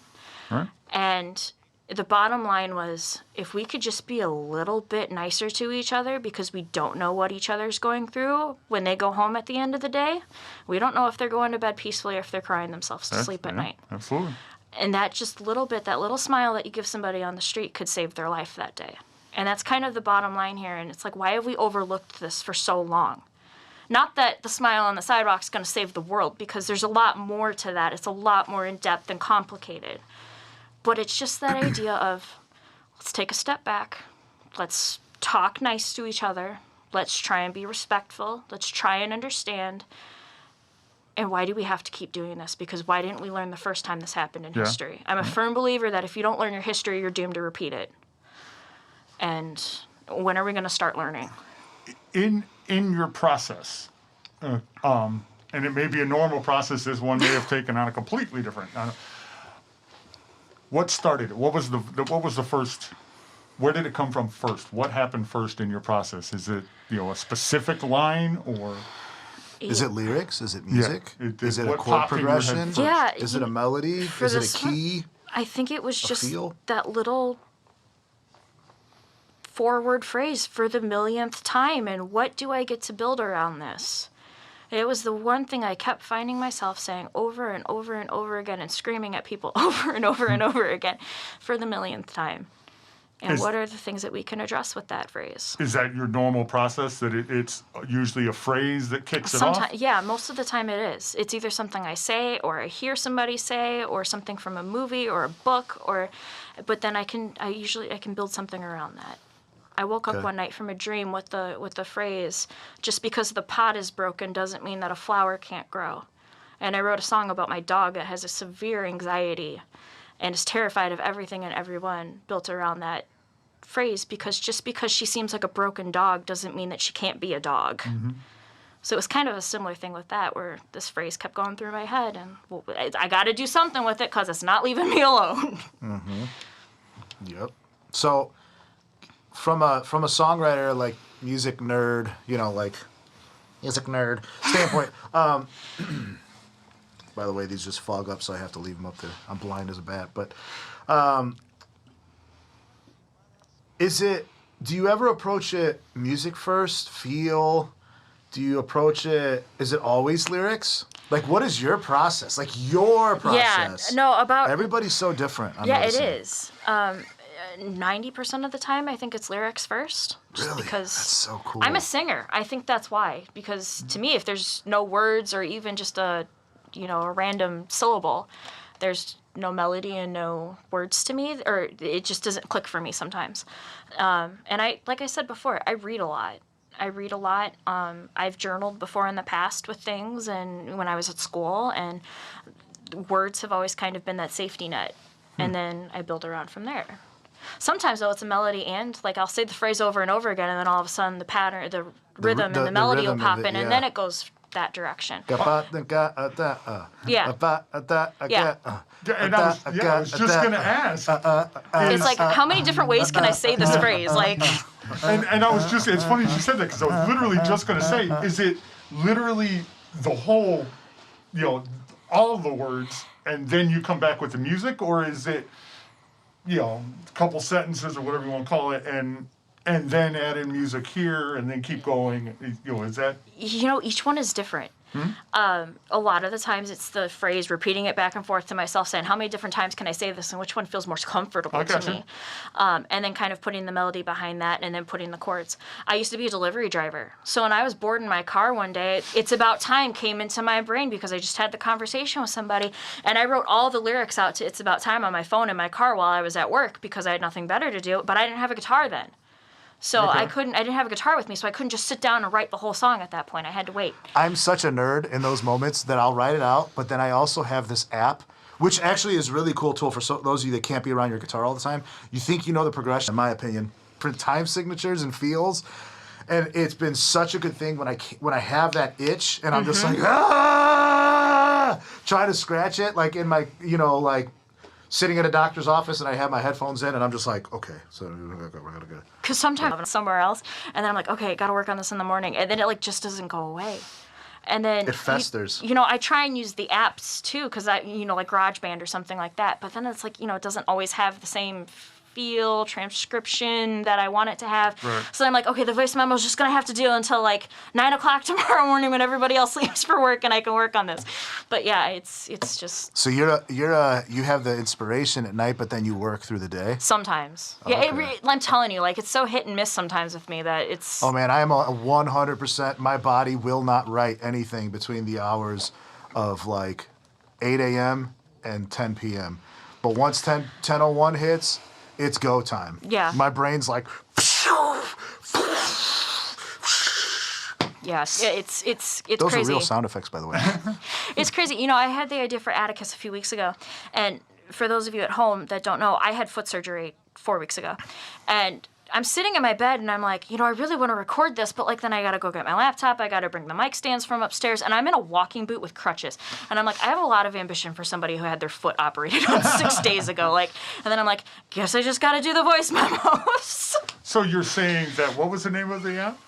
Right. And the bottom line was, if we could just be a little bit nicer to each other, because we don't know what each other's going through when they go home at the end of the day. We don't know if they're going to bed peacefully or if they're crying themselves to sleep at night. Absolutely. And that just little bit, that little smile that you give somebody on the street could save their life that day. And that's kind of the bottom line here. And it's like, why have we overlooked this for so long? Not that the smile on the sidewalk is going to save the world, because there's a lot more to that. It's a lot more in-depth and complicated. But it's just that idea of, let's take a step back. Let's talk nice to each other. Let's try and be respectful. Let's try and understand. And why do we have to keep doing this? Because why didn't we learn the first time this happened in history? I'm a firm believer that if you don't learn your history, you're doomed to repeat it. And when are we going to start learning? In your process, and it may be a normal process, this one may have taken on a completely different. What started it? What was the first? Where did it come from first? What happened first in your process? Is it a specific line, or is it lyrics? Is it music? Is it a what chord popped in your head progression? first? Yeah. Is it a melody? Is it a key? I think it was just feel? that little forward phrase, for the millionth time, and what do I get to build around this? It was the one thing I kept finding myself saying over and over and over again, and screaming at people over and over and over again, for the millionth time. And what are the things that we can address with that phrase? Is that your normal process, that it's usually a phrase that kicks it off? Yeah, most of the time it is. It's either something I say or I hear somebody say or something from a movie or a book but then I can build something around that. I woke up one night from a dream with the phrase, just because the pot is broken doesn't mean that a flower can't grow. And I wrote a song about my dog that has a severe anxiety and is terrified of everything and everyone, built around that phrase, because just because she seems like a broken dog doesn't mean that she can't be a dog. Mm-hmm. So it was kind of a similar thing with that, where this phrase kept going through my head, and I got to do something with it because it's not leaving me alone. Mm-hmm. Yep. So from a songwriter, like music nerd, music nerd standpoint. By the way, these just fog up, so I have to leave them up there. I'm blind as a bat, but. Do you ever approach it music first, feel? Do you approach it, is it always lyrics? Like, what is your process? Like, your process. Yeah, no, everybody's so different. I'm noticing. It is. 90% of the time, I think it's lyrics first. Just really? because that's so cool. I'm a singer. I think that's why. Because to me, if there's no words or even just a random syllable, there's no melody and no words to me, or it just doesn't click for me sometimes. And like I said before, I read a lot. I've journaled before in the past with things, and when I was at school, and words have always kind of been that safety net. And then I build around from there. Sometimes, though, it's a melody, and I'll say the phrase over and over again, and then all of a sudden the pattern, the rhythm, and the melody will pop in, and then it goes that direction. Yeah. And I was just going to ask. It's like, how many different ways can I say this phrase? And I was just, it's funny you said that, because I was literally just going to say, is it literally the whole, all of the words, and then you come back with the music, or is it, a couple sentences or whatever you want to call it, and then add in music here, and then keep going? Is that? Each one is different. A lot of the times it's the phrase, repeating it back and forth to myself, saying, how many different times can I say this, and which one feels more comfortable to me? And then kind of putting the melody behind that, and then putting the chords. I used to be a delivery driver. So when I was bored in my car one day, It's About Time came into my brain because I just had the conversation with somebody, and I wrote all the lyrics out to It's About Time on my phone in my car while I was at work because I had nothing better to do, but I didn't have a guitar then. So I didn't have a guitar with me, so I couldn't just sit down and write the whole song at that point. I had to wait. I'm such a nerd in those moments that I'll write it out, but then I also have this app, which actually is a really cool tool for those of you that can't be around your guitar all the time. You think you know the progression, in my opinion, for time signatures and feels, and it's been such a good thing when I have that itch, and I'm just like, trying to scratch it, like in my, sitting at a doctor's office, and I have my headphones in, and I'm just like, okay, so we're gonna go. Because sometimes I'm somewhere else, and then I'm like, okay, gotta work on this in the morning, and then it just doesn't go away. And then it festers. I try and use the apps too, because like GarageBand or something like that. But then it's like, it doesn't always have the same feel, transcription that I want it to have. Right. So I'm like, okay, the voice memo is just gonna have to do until 9 o'clock tomorrow morning when everybody else leaves for work, and I can work on this. But yeah, it's just. So you have the inspiration at night, but then you work through the day. Sometimes. Yeah, Okay. I'm telling you, it's so hit and miss sometimes with me that it's. Oh man, I am a 100%. My body will not write anything between the hours of 8 a.m. and 10 p.m. But once 10:01 hits, it's go time. Yeah. My brain's like. Yes, it's Those crazy. are real sound effects, by the way. It's crazy. I had the idea for Atticus a few weeks ago, and for those of you at home that don't know, I had foot surgery 4 weeks ago, and I'm sitting in my bed and I'm like, I really want to record this, but then I gotta go get my laptop, I gotta bring the mic stands from upstairs, and I'm in a walking boot with crutches. And I'm like, I have a lot of ambition for somebody who had their foot operated on 6 days ago. And then I'm like, guess I just gotta do the voice memos. So you're saying that, what was the name of the app?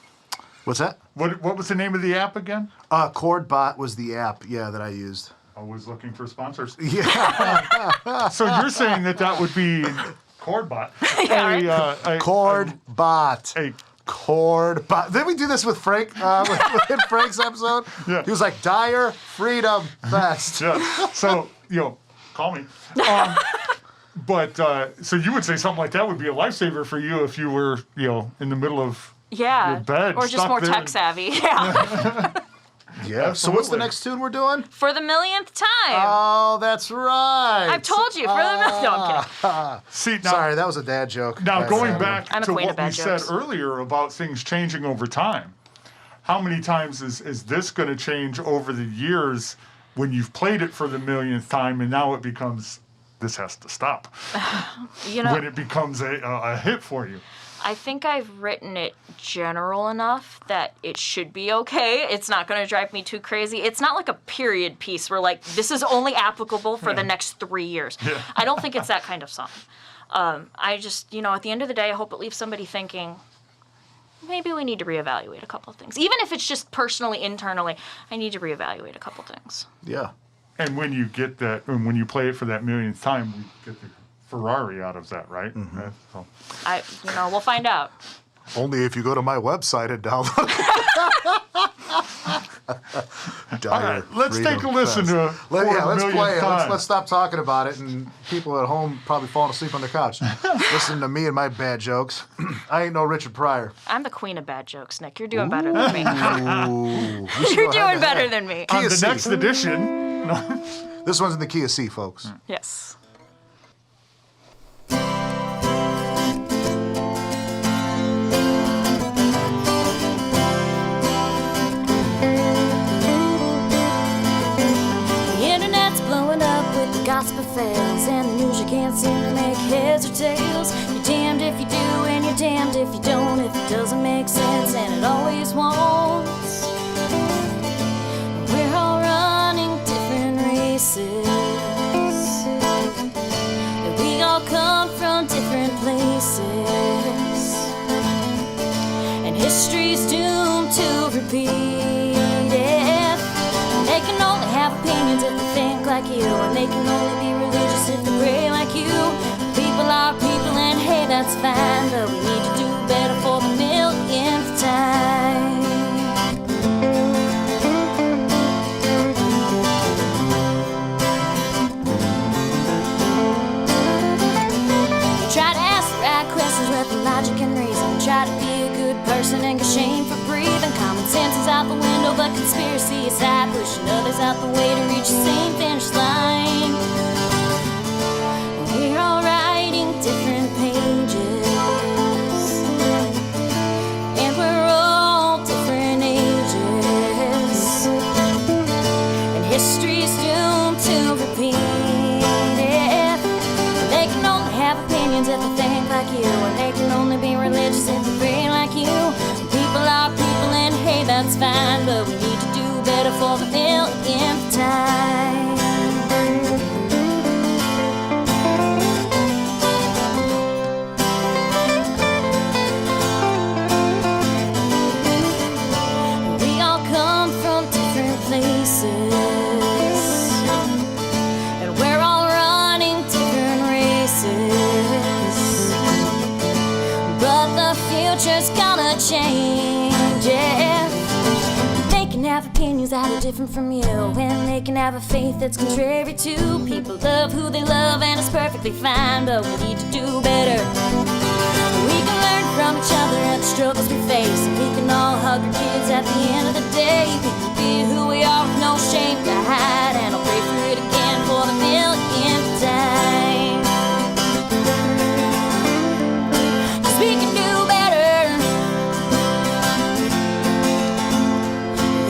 What's that? What was the name of the app again? ChordBot was the app, that I used. Always looking for sponsors. Yeah. So you're saying that would be ChordBot. ChordBot. ChordBot. Didn't we do this with Frank? Within Frank's episode? Yeah. He was like, Dire Freedom Fest. Yeah. So, call me. But so you would say something like that would be a lifesaver for you if you were, in the middle of your bed, or just stuck more there. tech savvy. Yeah. Yeah. So what's the next tune we're doing? For the millionth time. Oh, that's right. I've told you for the millionth. No, I'm kidding. See, now, Sorry, that was a dad joke. now going back I'm a to queen what of bad we said jokes. earlier about things changing over time, how many times is this going to change over the years when you've played it for the millionth time and now it becomes, this has to stop, when it becomes a hit for you? I think I've written it general enough that it should be okay. It's not going to drive me too crazy. It's not like a period piece where, like, this is only applicable for the next 3 years. Yeah. I don't think it's that kind of song. I just, at the end of the day, I hope it leaves somebody thinking, maybe we need to reevaluate a couple of things. Even if it's just personally, internally, I need to reevaluate a couple things. Yeah. And when you get that, and when you play it for that millionth time, we get the Ferrari out of that, right? So. We'll find out. Only if you go to my website and download it. All right, let's take a listen to let's play it. Time. Let's stop talking about it, and people at home probably falling asleep on their couch. Listen to me and my bad jokes. I ain't no Richard Pryor. I'm the queen of bad jokes, Nick. You're doing better than me. Ooh, we should You're go doing head to better head. than me. On the C. next edition. This one's in the key of C, folks. Yes. Gossip fails and the news you can't seem to make heads or tails. You're damned if you do and you're damned if you don't. If it doesn't make sense and it always won't. We're all running different races. And we all come from different places. And history's doomed to repeat it. They can only have opinions if they think like you, and they can only be religious if they pray like you. People are people, and hey, that's fine, but we need to do better for the millionth time. Try to ask the right questions with logic and reason. Try to be a good person and get shamed for breathing. Common sense is out the window, but conspiracy aside, pushing others out the way to reach the same finish line. We're all writing different pages, and we're all different ages, and history's doomed to repeat it. They can only have opinions if they think like you, and they can only be religious if they pray like you. People are people, and hey, that's fine, but we need to do better for the millionth time. We all come from different places, and we're all running different races. But the future's gonna change, yeah. They can have opinions that are different from you, and they can have a faith that's contrary to. People love who they love, and it's perfectly fine, but we need to do better. We can learn from each other and the struggles we face, and we can all hug our kids at the end of the day. We can be who we are with no shame to hide, and I'll pray for it again for the millionth time. 'Cause we can do better.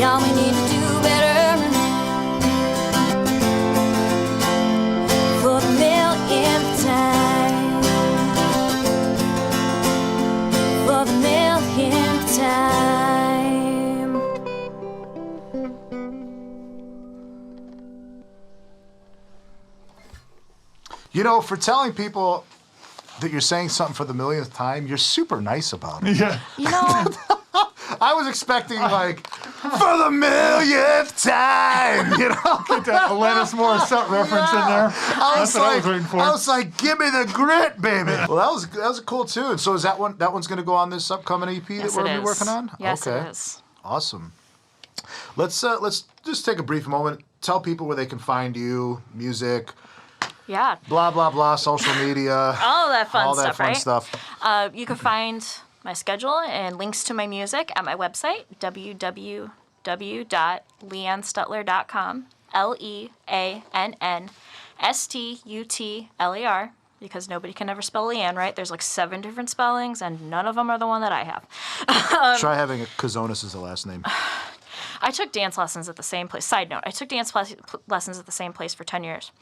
Y'all, we need to do better for the millionth time. For the millionth time. For telling people that you're saying something for the millionth time, you're super nice about it. Yeah. I was expecting, like, for the millionth time, Get that Alanis Morissette reference in there. That's what I was waiting for. I was like, give me the grit, baby. Well, that was a cool tune. So is that one's going to go on this upcoming EP that Yes, we're it going to be is. working on? Yes, Okay. it is. Awesome. Let's just take a brief moment. Tell people where they can find you, music, Yeah. blah, blah, blah, social media. All that fun all that stuff, fun right? stuff. You can find my schedule and links to my music at my website, www.leannstutler.com, LeAnnStutler, because nobody can ever spell Leanne right. There's like 7 different spellings, and none of them are the one that I have. Try having a Kazonis as a last name. I took dance lessons at the same place. Side note, I took dance lessons at the same place for 10 years.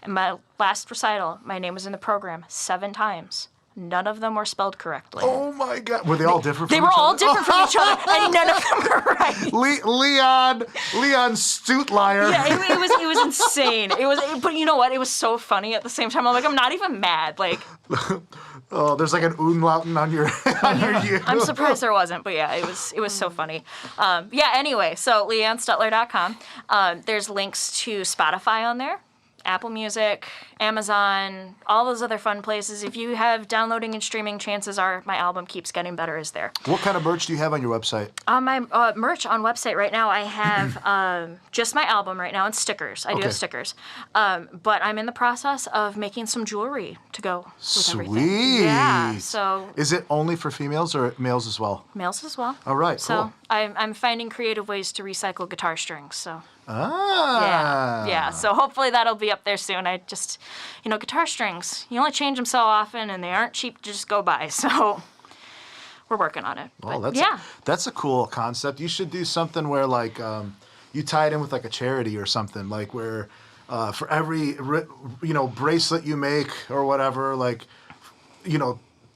And my last recital, my name was in the program 7 times. None of them were spelled correctly. Oh my God. Were they all different from They each were all other? different from each other, and none of them were right. Leon Stutlier. Yeah, it was insane. But you know what? It was so funny at the same time. I'm like, I'm not even mad. Like, Oh, there's like an umlaut on your U. I'm surprised there wasn't, but yeah, it was so funny. Yeah. Anyway, so leannstutler.com. There's links to Spotify on there, Apple Music, Amazon, all those other fun places. If you have downloading and streaming, chances are my album Keeps Getting Better is there. What kind of merch do you have on your website? On my merch on website right now, I have just my album right now and stickers. I do Okay. have stickers. But I'm in the process of making some jewelry to go with everything. Sweet. Yeah, so Is it only for females or males as well? males as well. All right, So cool. I'm finding creative ways to recycle guitar strings. So Ah. yeah. So hopefully that'll be up there soon. I just, guitar strings, you only change them so often, and they aren't cheap to just go buy. So we're working on it. Well, But that's a cool concept. You should do something where like you tie it in with like a charity or something, like where for every bracelet you make or whatever, like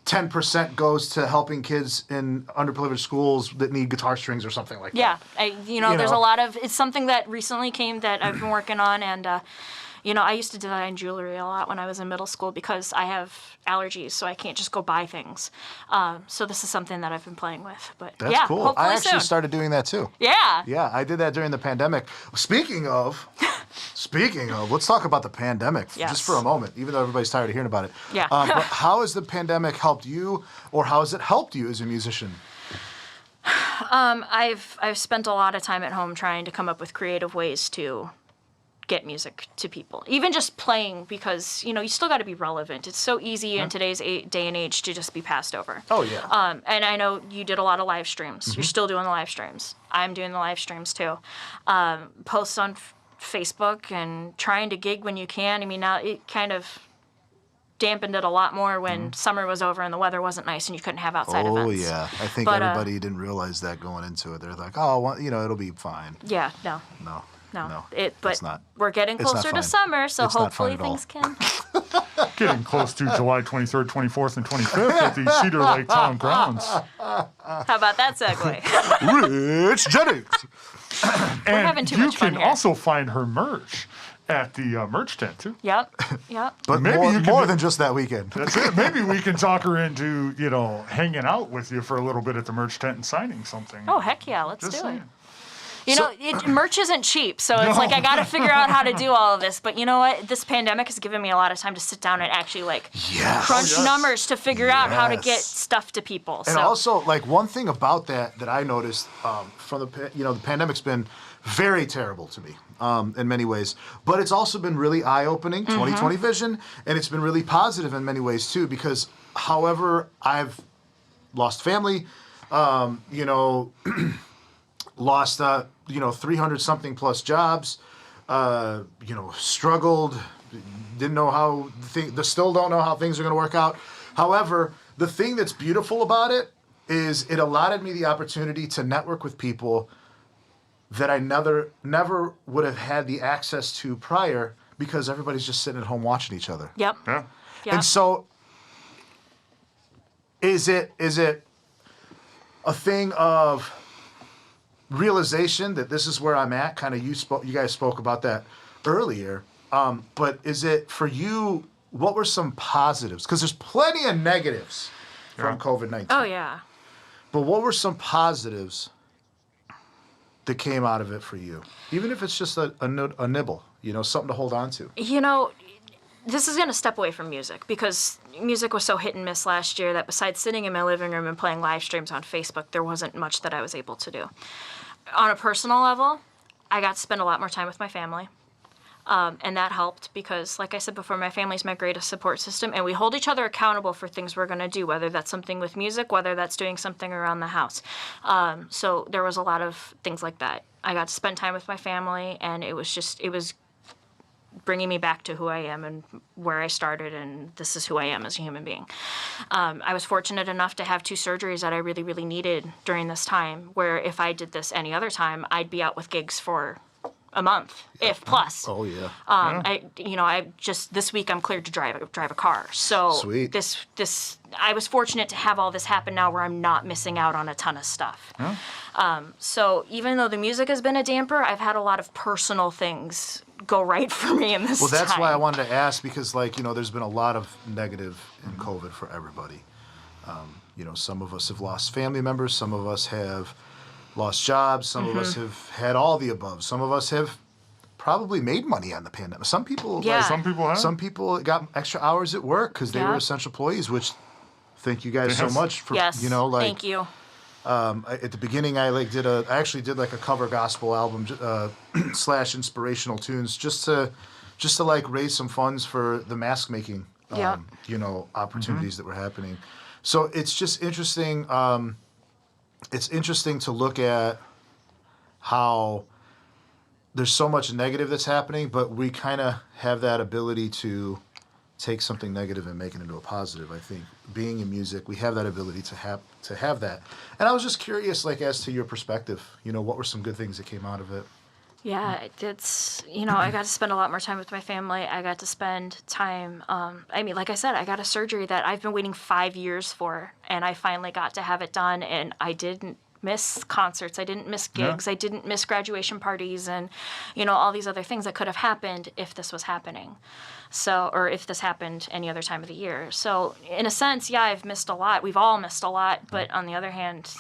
10% goes to helping kids in underprivileged schools that need guitar strings or something like Yeah, that. there's a lot of, it's something that recently came that I've been working on, and I used to design jewelry a lot when I was in middle school because I have allergies, so I can't just go buy things. So this is something that I've been playing with. But That's yeah, cool. hopefully I actually soon. started doing that too. Yeah. Yeah, I did that during the pandemic. Speaking of, let's talk about the pandemic Yes. just for a moment, even though everybody's tired of hearing about it. Yeah. But how has the pandemic helped you, or how has it helped you as a musician? I've spent a lot of time at home trying to come up with creative ways to get music to people. Even just playing, because you still got to be relevant. It's so easy in today's day and age to just be passed over. Oh, yeah. And I know you did a lot of live streams. You're still doing the live streams. I'm doing the live streams too. Posts on Facebook and trying to gig when you can. I mean, now it kind of dampened it a lot more when summer was over and the weather wasn't nice and you couldn't have outside events. Oh, yeah. I think But, everybody didn't realize that going into it. They're like, oh, well, it'll be fine. Yeah, no. No. But it's not. we're getting It's not closer to fine. summer, so It's not fun hopefully at all. things can. Getting close to July 23rd, 24th, and 25th at the Cedar Lake Town grounds. How about that segue? Rich Jennings. And having too you much fun can here. also find her merch at the merch tent, too. Yep. But Maybe more, you can more do- than just that weekend. That's it. Maybe we can talk her into, hanging out with you for a little bit at the merch tent and signing something. Oh, heck yeah, let's Just do saying. it. Merch isn't cheap, so it's like I got to figure out how to do all of this. But you know what? This pandemic has given me a lot of time to sit down and actually Yes. crunch numbers to figure out how to get Yes. stuff to people. And so also, like, one thing about that I noticed from the pandemic's been very terrible to me in many ways, but it's also been really eye-opening, 2020 vision, and it's been really positive in many ways too, because however I've lost family, lost 300 something plus jobs, struggled, didn't know how still don't know how things are going to work out. However, the thing that's beautiful about it is it allotted me the opportunity to network with people that I never would have had the access to prior, because everybody's just sitting at home watching each other. Yep. Yeah. Yep. And so is it a thing of realization that this is where I'm at? Kind of you guys spoke about that earlier. But is it for you, what were some positives? Because there's plenty of negatives from COVID-19. Oh yeah. But what were some positives that came out of it for you? Even if it's just a nibble, something to hold on to. This is going to step away from music, because music was so hit and miss last year that besides sitting in my living room and playing live streams on Facebook, there wasn't much that I was able to do. On a personal level, I got to spend a lot more time with my family. And that helped because, like I said before, my family's my greatest support system, and we hold each other accountable for things we're going to do, whether that's something with music, whether that's doing something around the house. So there was a lot of things like that. I got to spend time with my family, and it was bringing me back to who I am and where I started, and this is who I am as a human being. I was fortunate enough to have 2 surgeries that I really, really needed during this time, where if I did this any other time, I'd be out with gigs for a month, if plus. Oh yeah. I just this week I'm cleared to drive a car. So Sweet. this I was fortunate to have all this happen now where I'm not missing out on a ton of stuff. Yeah. So even though the music has been a damper, I've had a lot of personal things go right for me in this Well, that's time. why I wanted to ask, because there's been a lot of negative in COVID for everybody. Some of us have lost family members, some of us have lost jobs, some of us have had all the above. Some of us have probably made money on the pandemic. Some people, Yeah. Some people have. some people got extra hours at work because they were essential employees, which thank you guys so Yes. much for, Yes, thank you. At the beginning, I actually did like a cover gospel album / inspirational tunes just to like raise some funds for the mask making, opportunities that were happening. So it's just interesting. It's interesting to look at how there's so much negative that's happening, but we kind of have that ability to take something negative and make it into a positive. I think being in music, we have that ability to have that. And I was just curious, like, as to your perspective, what were some good things that came out of it? Yeah, it's, I got to spend a lot more time with my family. I got to spend time, like I said, I got a surgery that I've been waiting 5 years for, and I finally got to have it done, and I didn't miss concerts. I didn't miss gigs. Yeah. I didn't miss graduation parties and, all these other things that could have happened if this was happening. So, or if this happened any other time of the year. So, in a sense, yeah, I've missed a lot. We've all missed a lot. But on the other hand,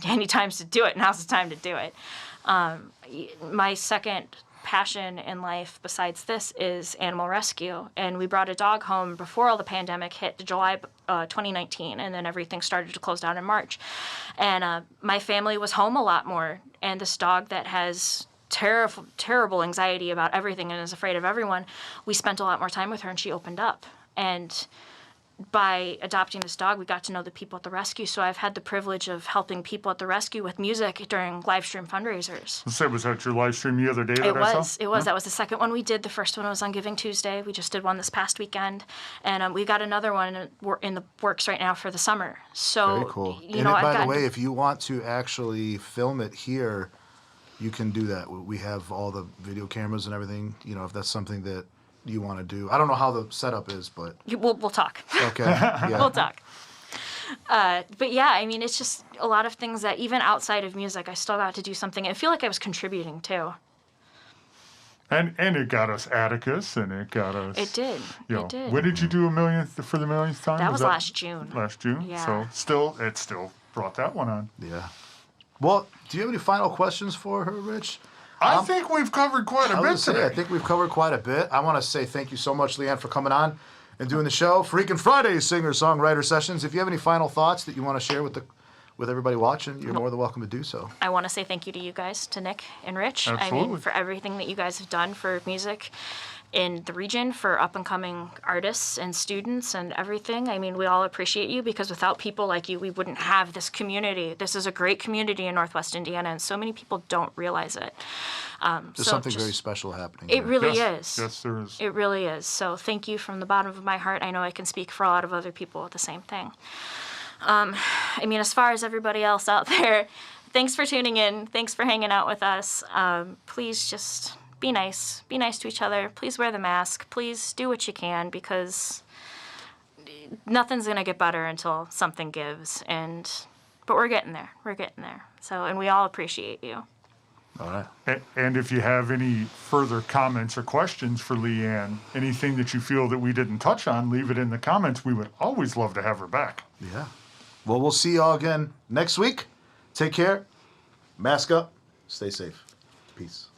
any times to do it, now's the time to do it. My second passion in life besides this is animal rescue. And we brought a dog home before all the pandemic hit, July 2019, and then everything started to close down in March. And my family was home a lot more. And this dog that has terrible anxiety about everything and is afraid of everyone, we spent a lot more time with her, and she opened up. And by adopting this dog, we got to know the people at the rescue. So I've had the privilege of helping people at the rescue with music during live stream fundraisers. Was that your live stream the other day that It I was. saw? It was. That was the second one we did. The first one was on Giving Tuesday. We just did one this past weekend. And we got another one in the works right now for the summer. So, Very cool. I've by the way, if you want to actually film it here, you can do that. We have all the video cameras and everything, if that's something that you want to do. I don't know how the setup is, but... We'll talk. Okay, yeah. We'll talk. But yeah, it's just a lot of things that even outside of music, I still got to do something. I feel like I was contributing too. And it got us Atticus, and it got us... It did. It did. When did you do for the millionth time? That was last June. Last June? Yeah. So it still brought that one on. Yeah. Well, do you have any final questions for her, Rich? I think we've covered quite a bit today. I think we've covered quite a bit. I want to say thank you so much, Leanne, for coming on and doing the show. Freakin Friday Singer, Songwriter Sessions. If you have any final thoughts that you want to share with everybody watching, you're more than welcome to do so. I want to say thank you to you guys, to Nick and Rich. Absolutely. For everything that you guys have done for music in the region, for up-and-coming artists and students and everything. We all appreciate you, because without people like you, we wouldn't have this community. This is a great community in Northwest Indiana, and so many people don't realize it. There's something very special happening. It really Yes. is. Yes, there is. It really is. So thank you from the bottom of my heart. I know I can speak for a lot of other people with the same thing. As far as everybody else out there, thanks for tuning in. Thanks for hanging out with us. Please just be nice. Be nice to each other. Please wear the mask. Please do what you can, because nothing's going to get better until something gives. But we're getting there. We're getting there. So, and we all appreciate you. All right. And if you have any further comments or questions for Leanne, anything that you feel that we didn't touch on, leave it in the comments. We would always love to have her back. Yeah. Well, we'll see you all again next week. Take care. Mask up. Stay safe. Peace.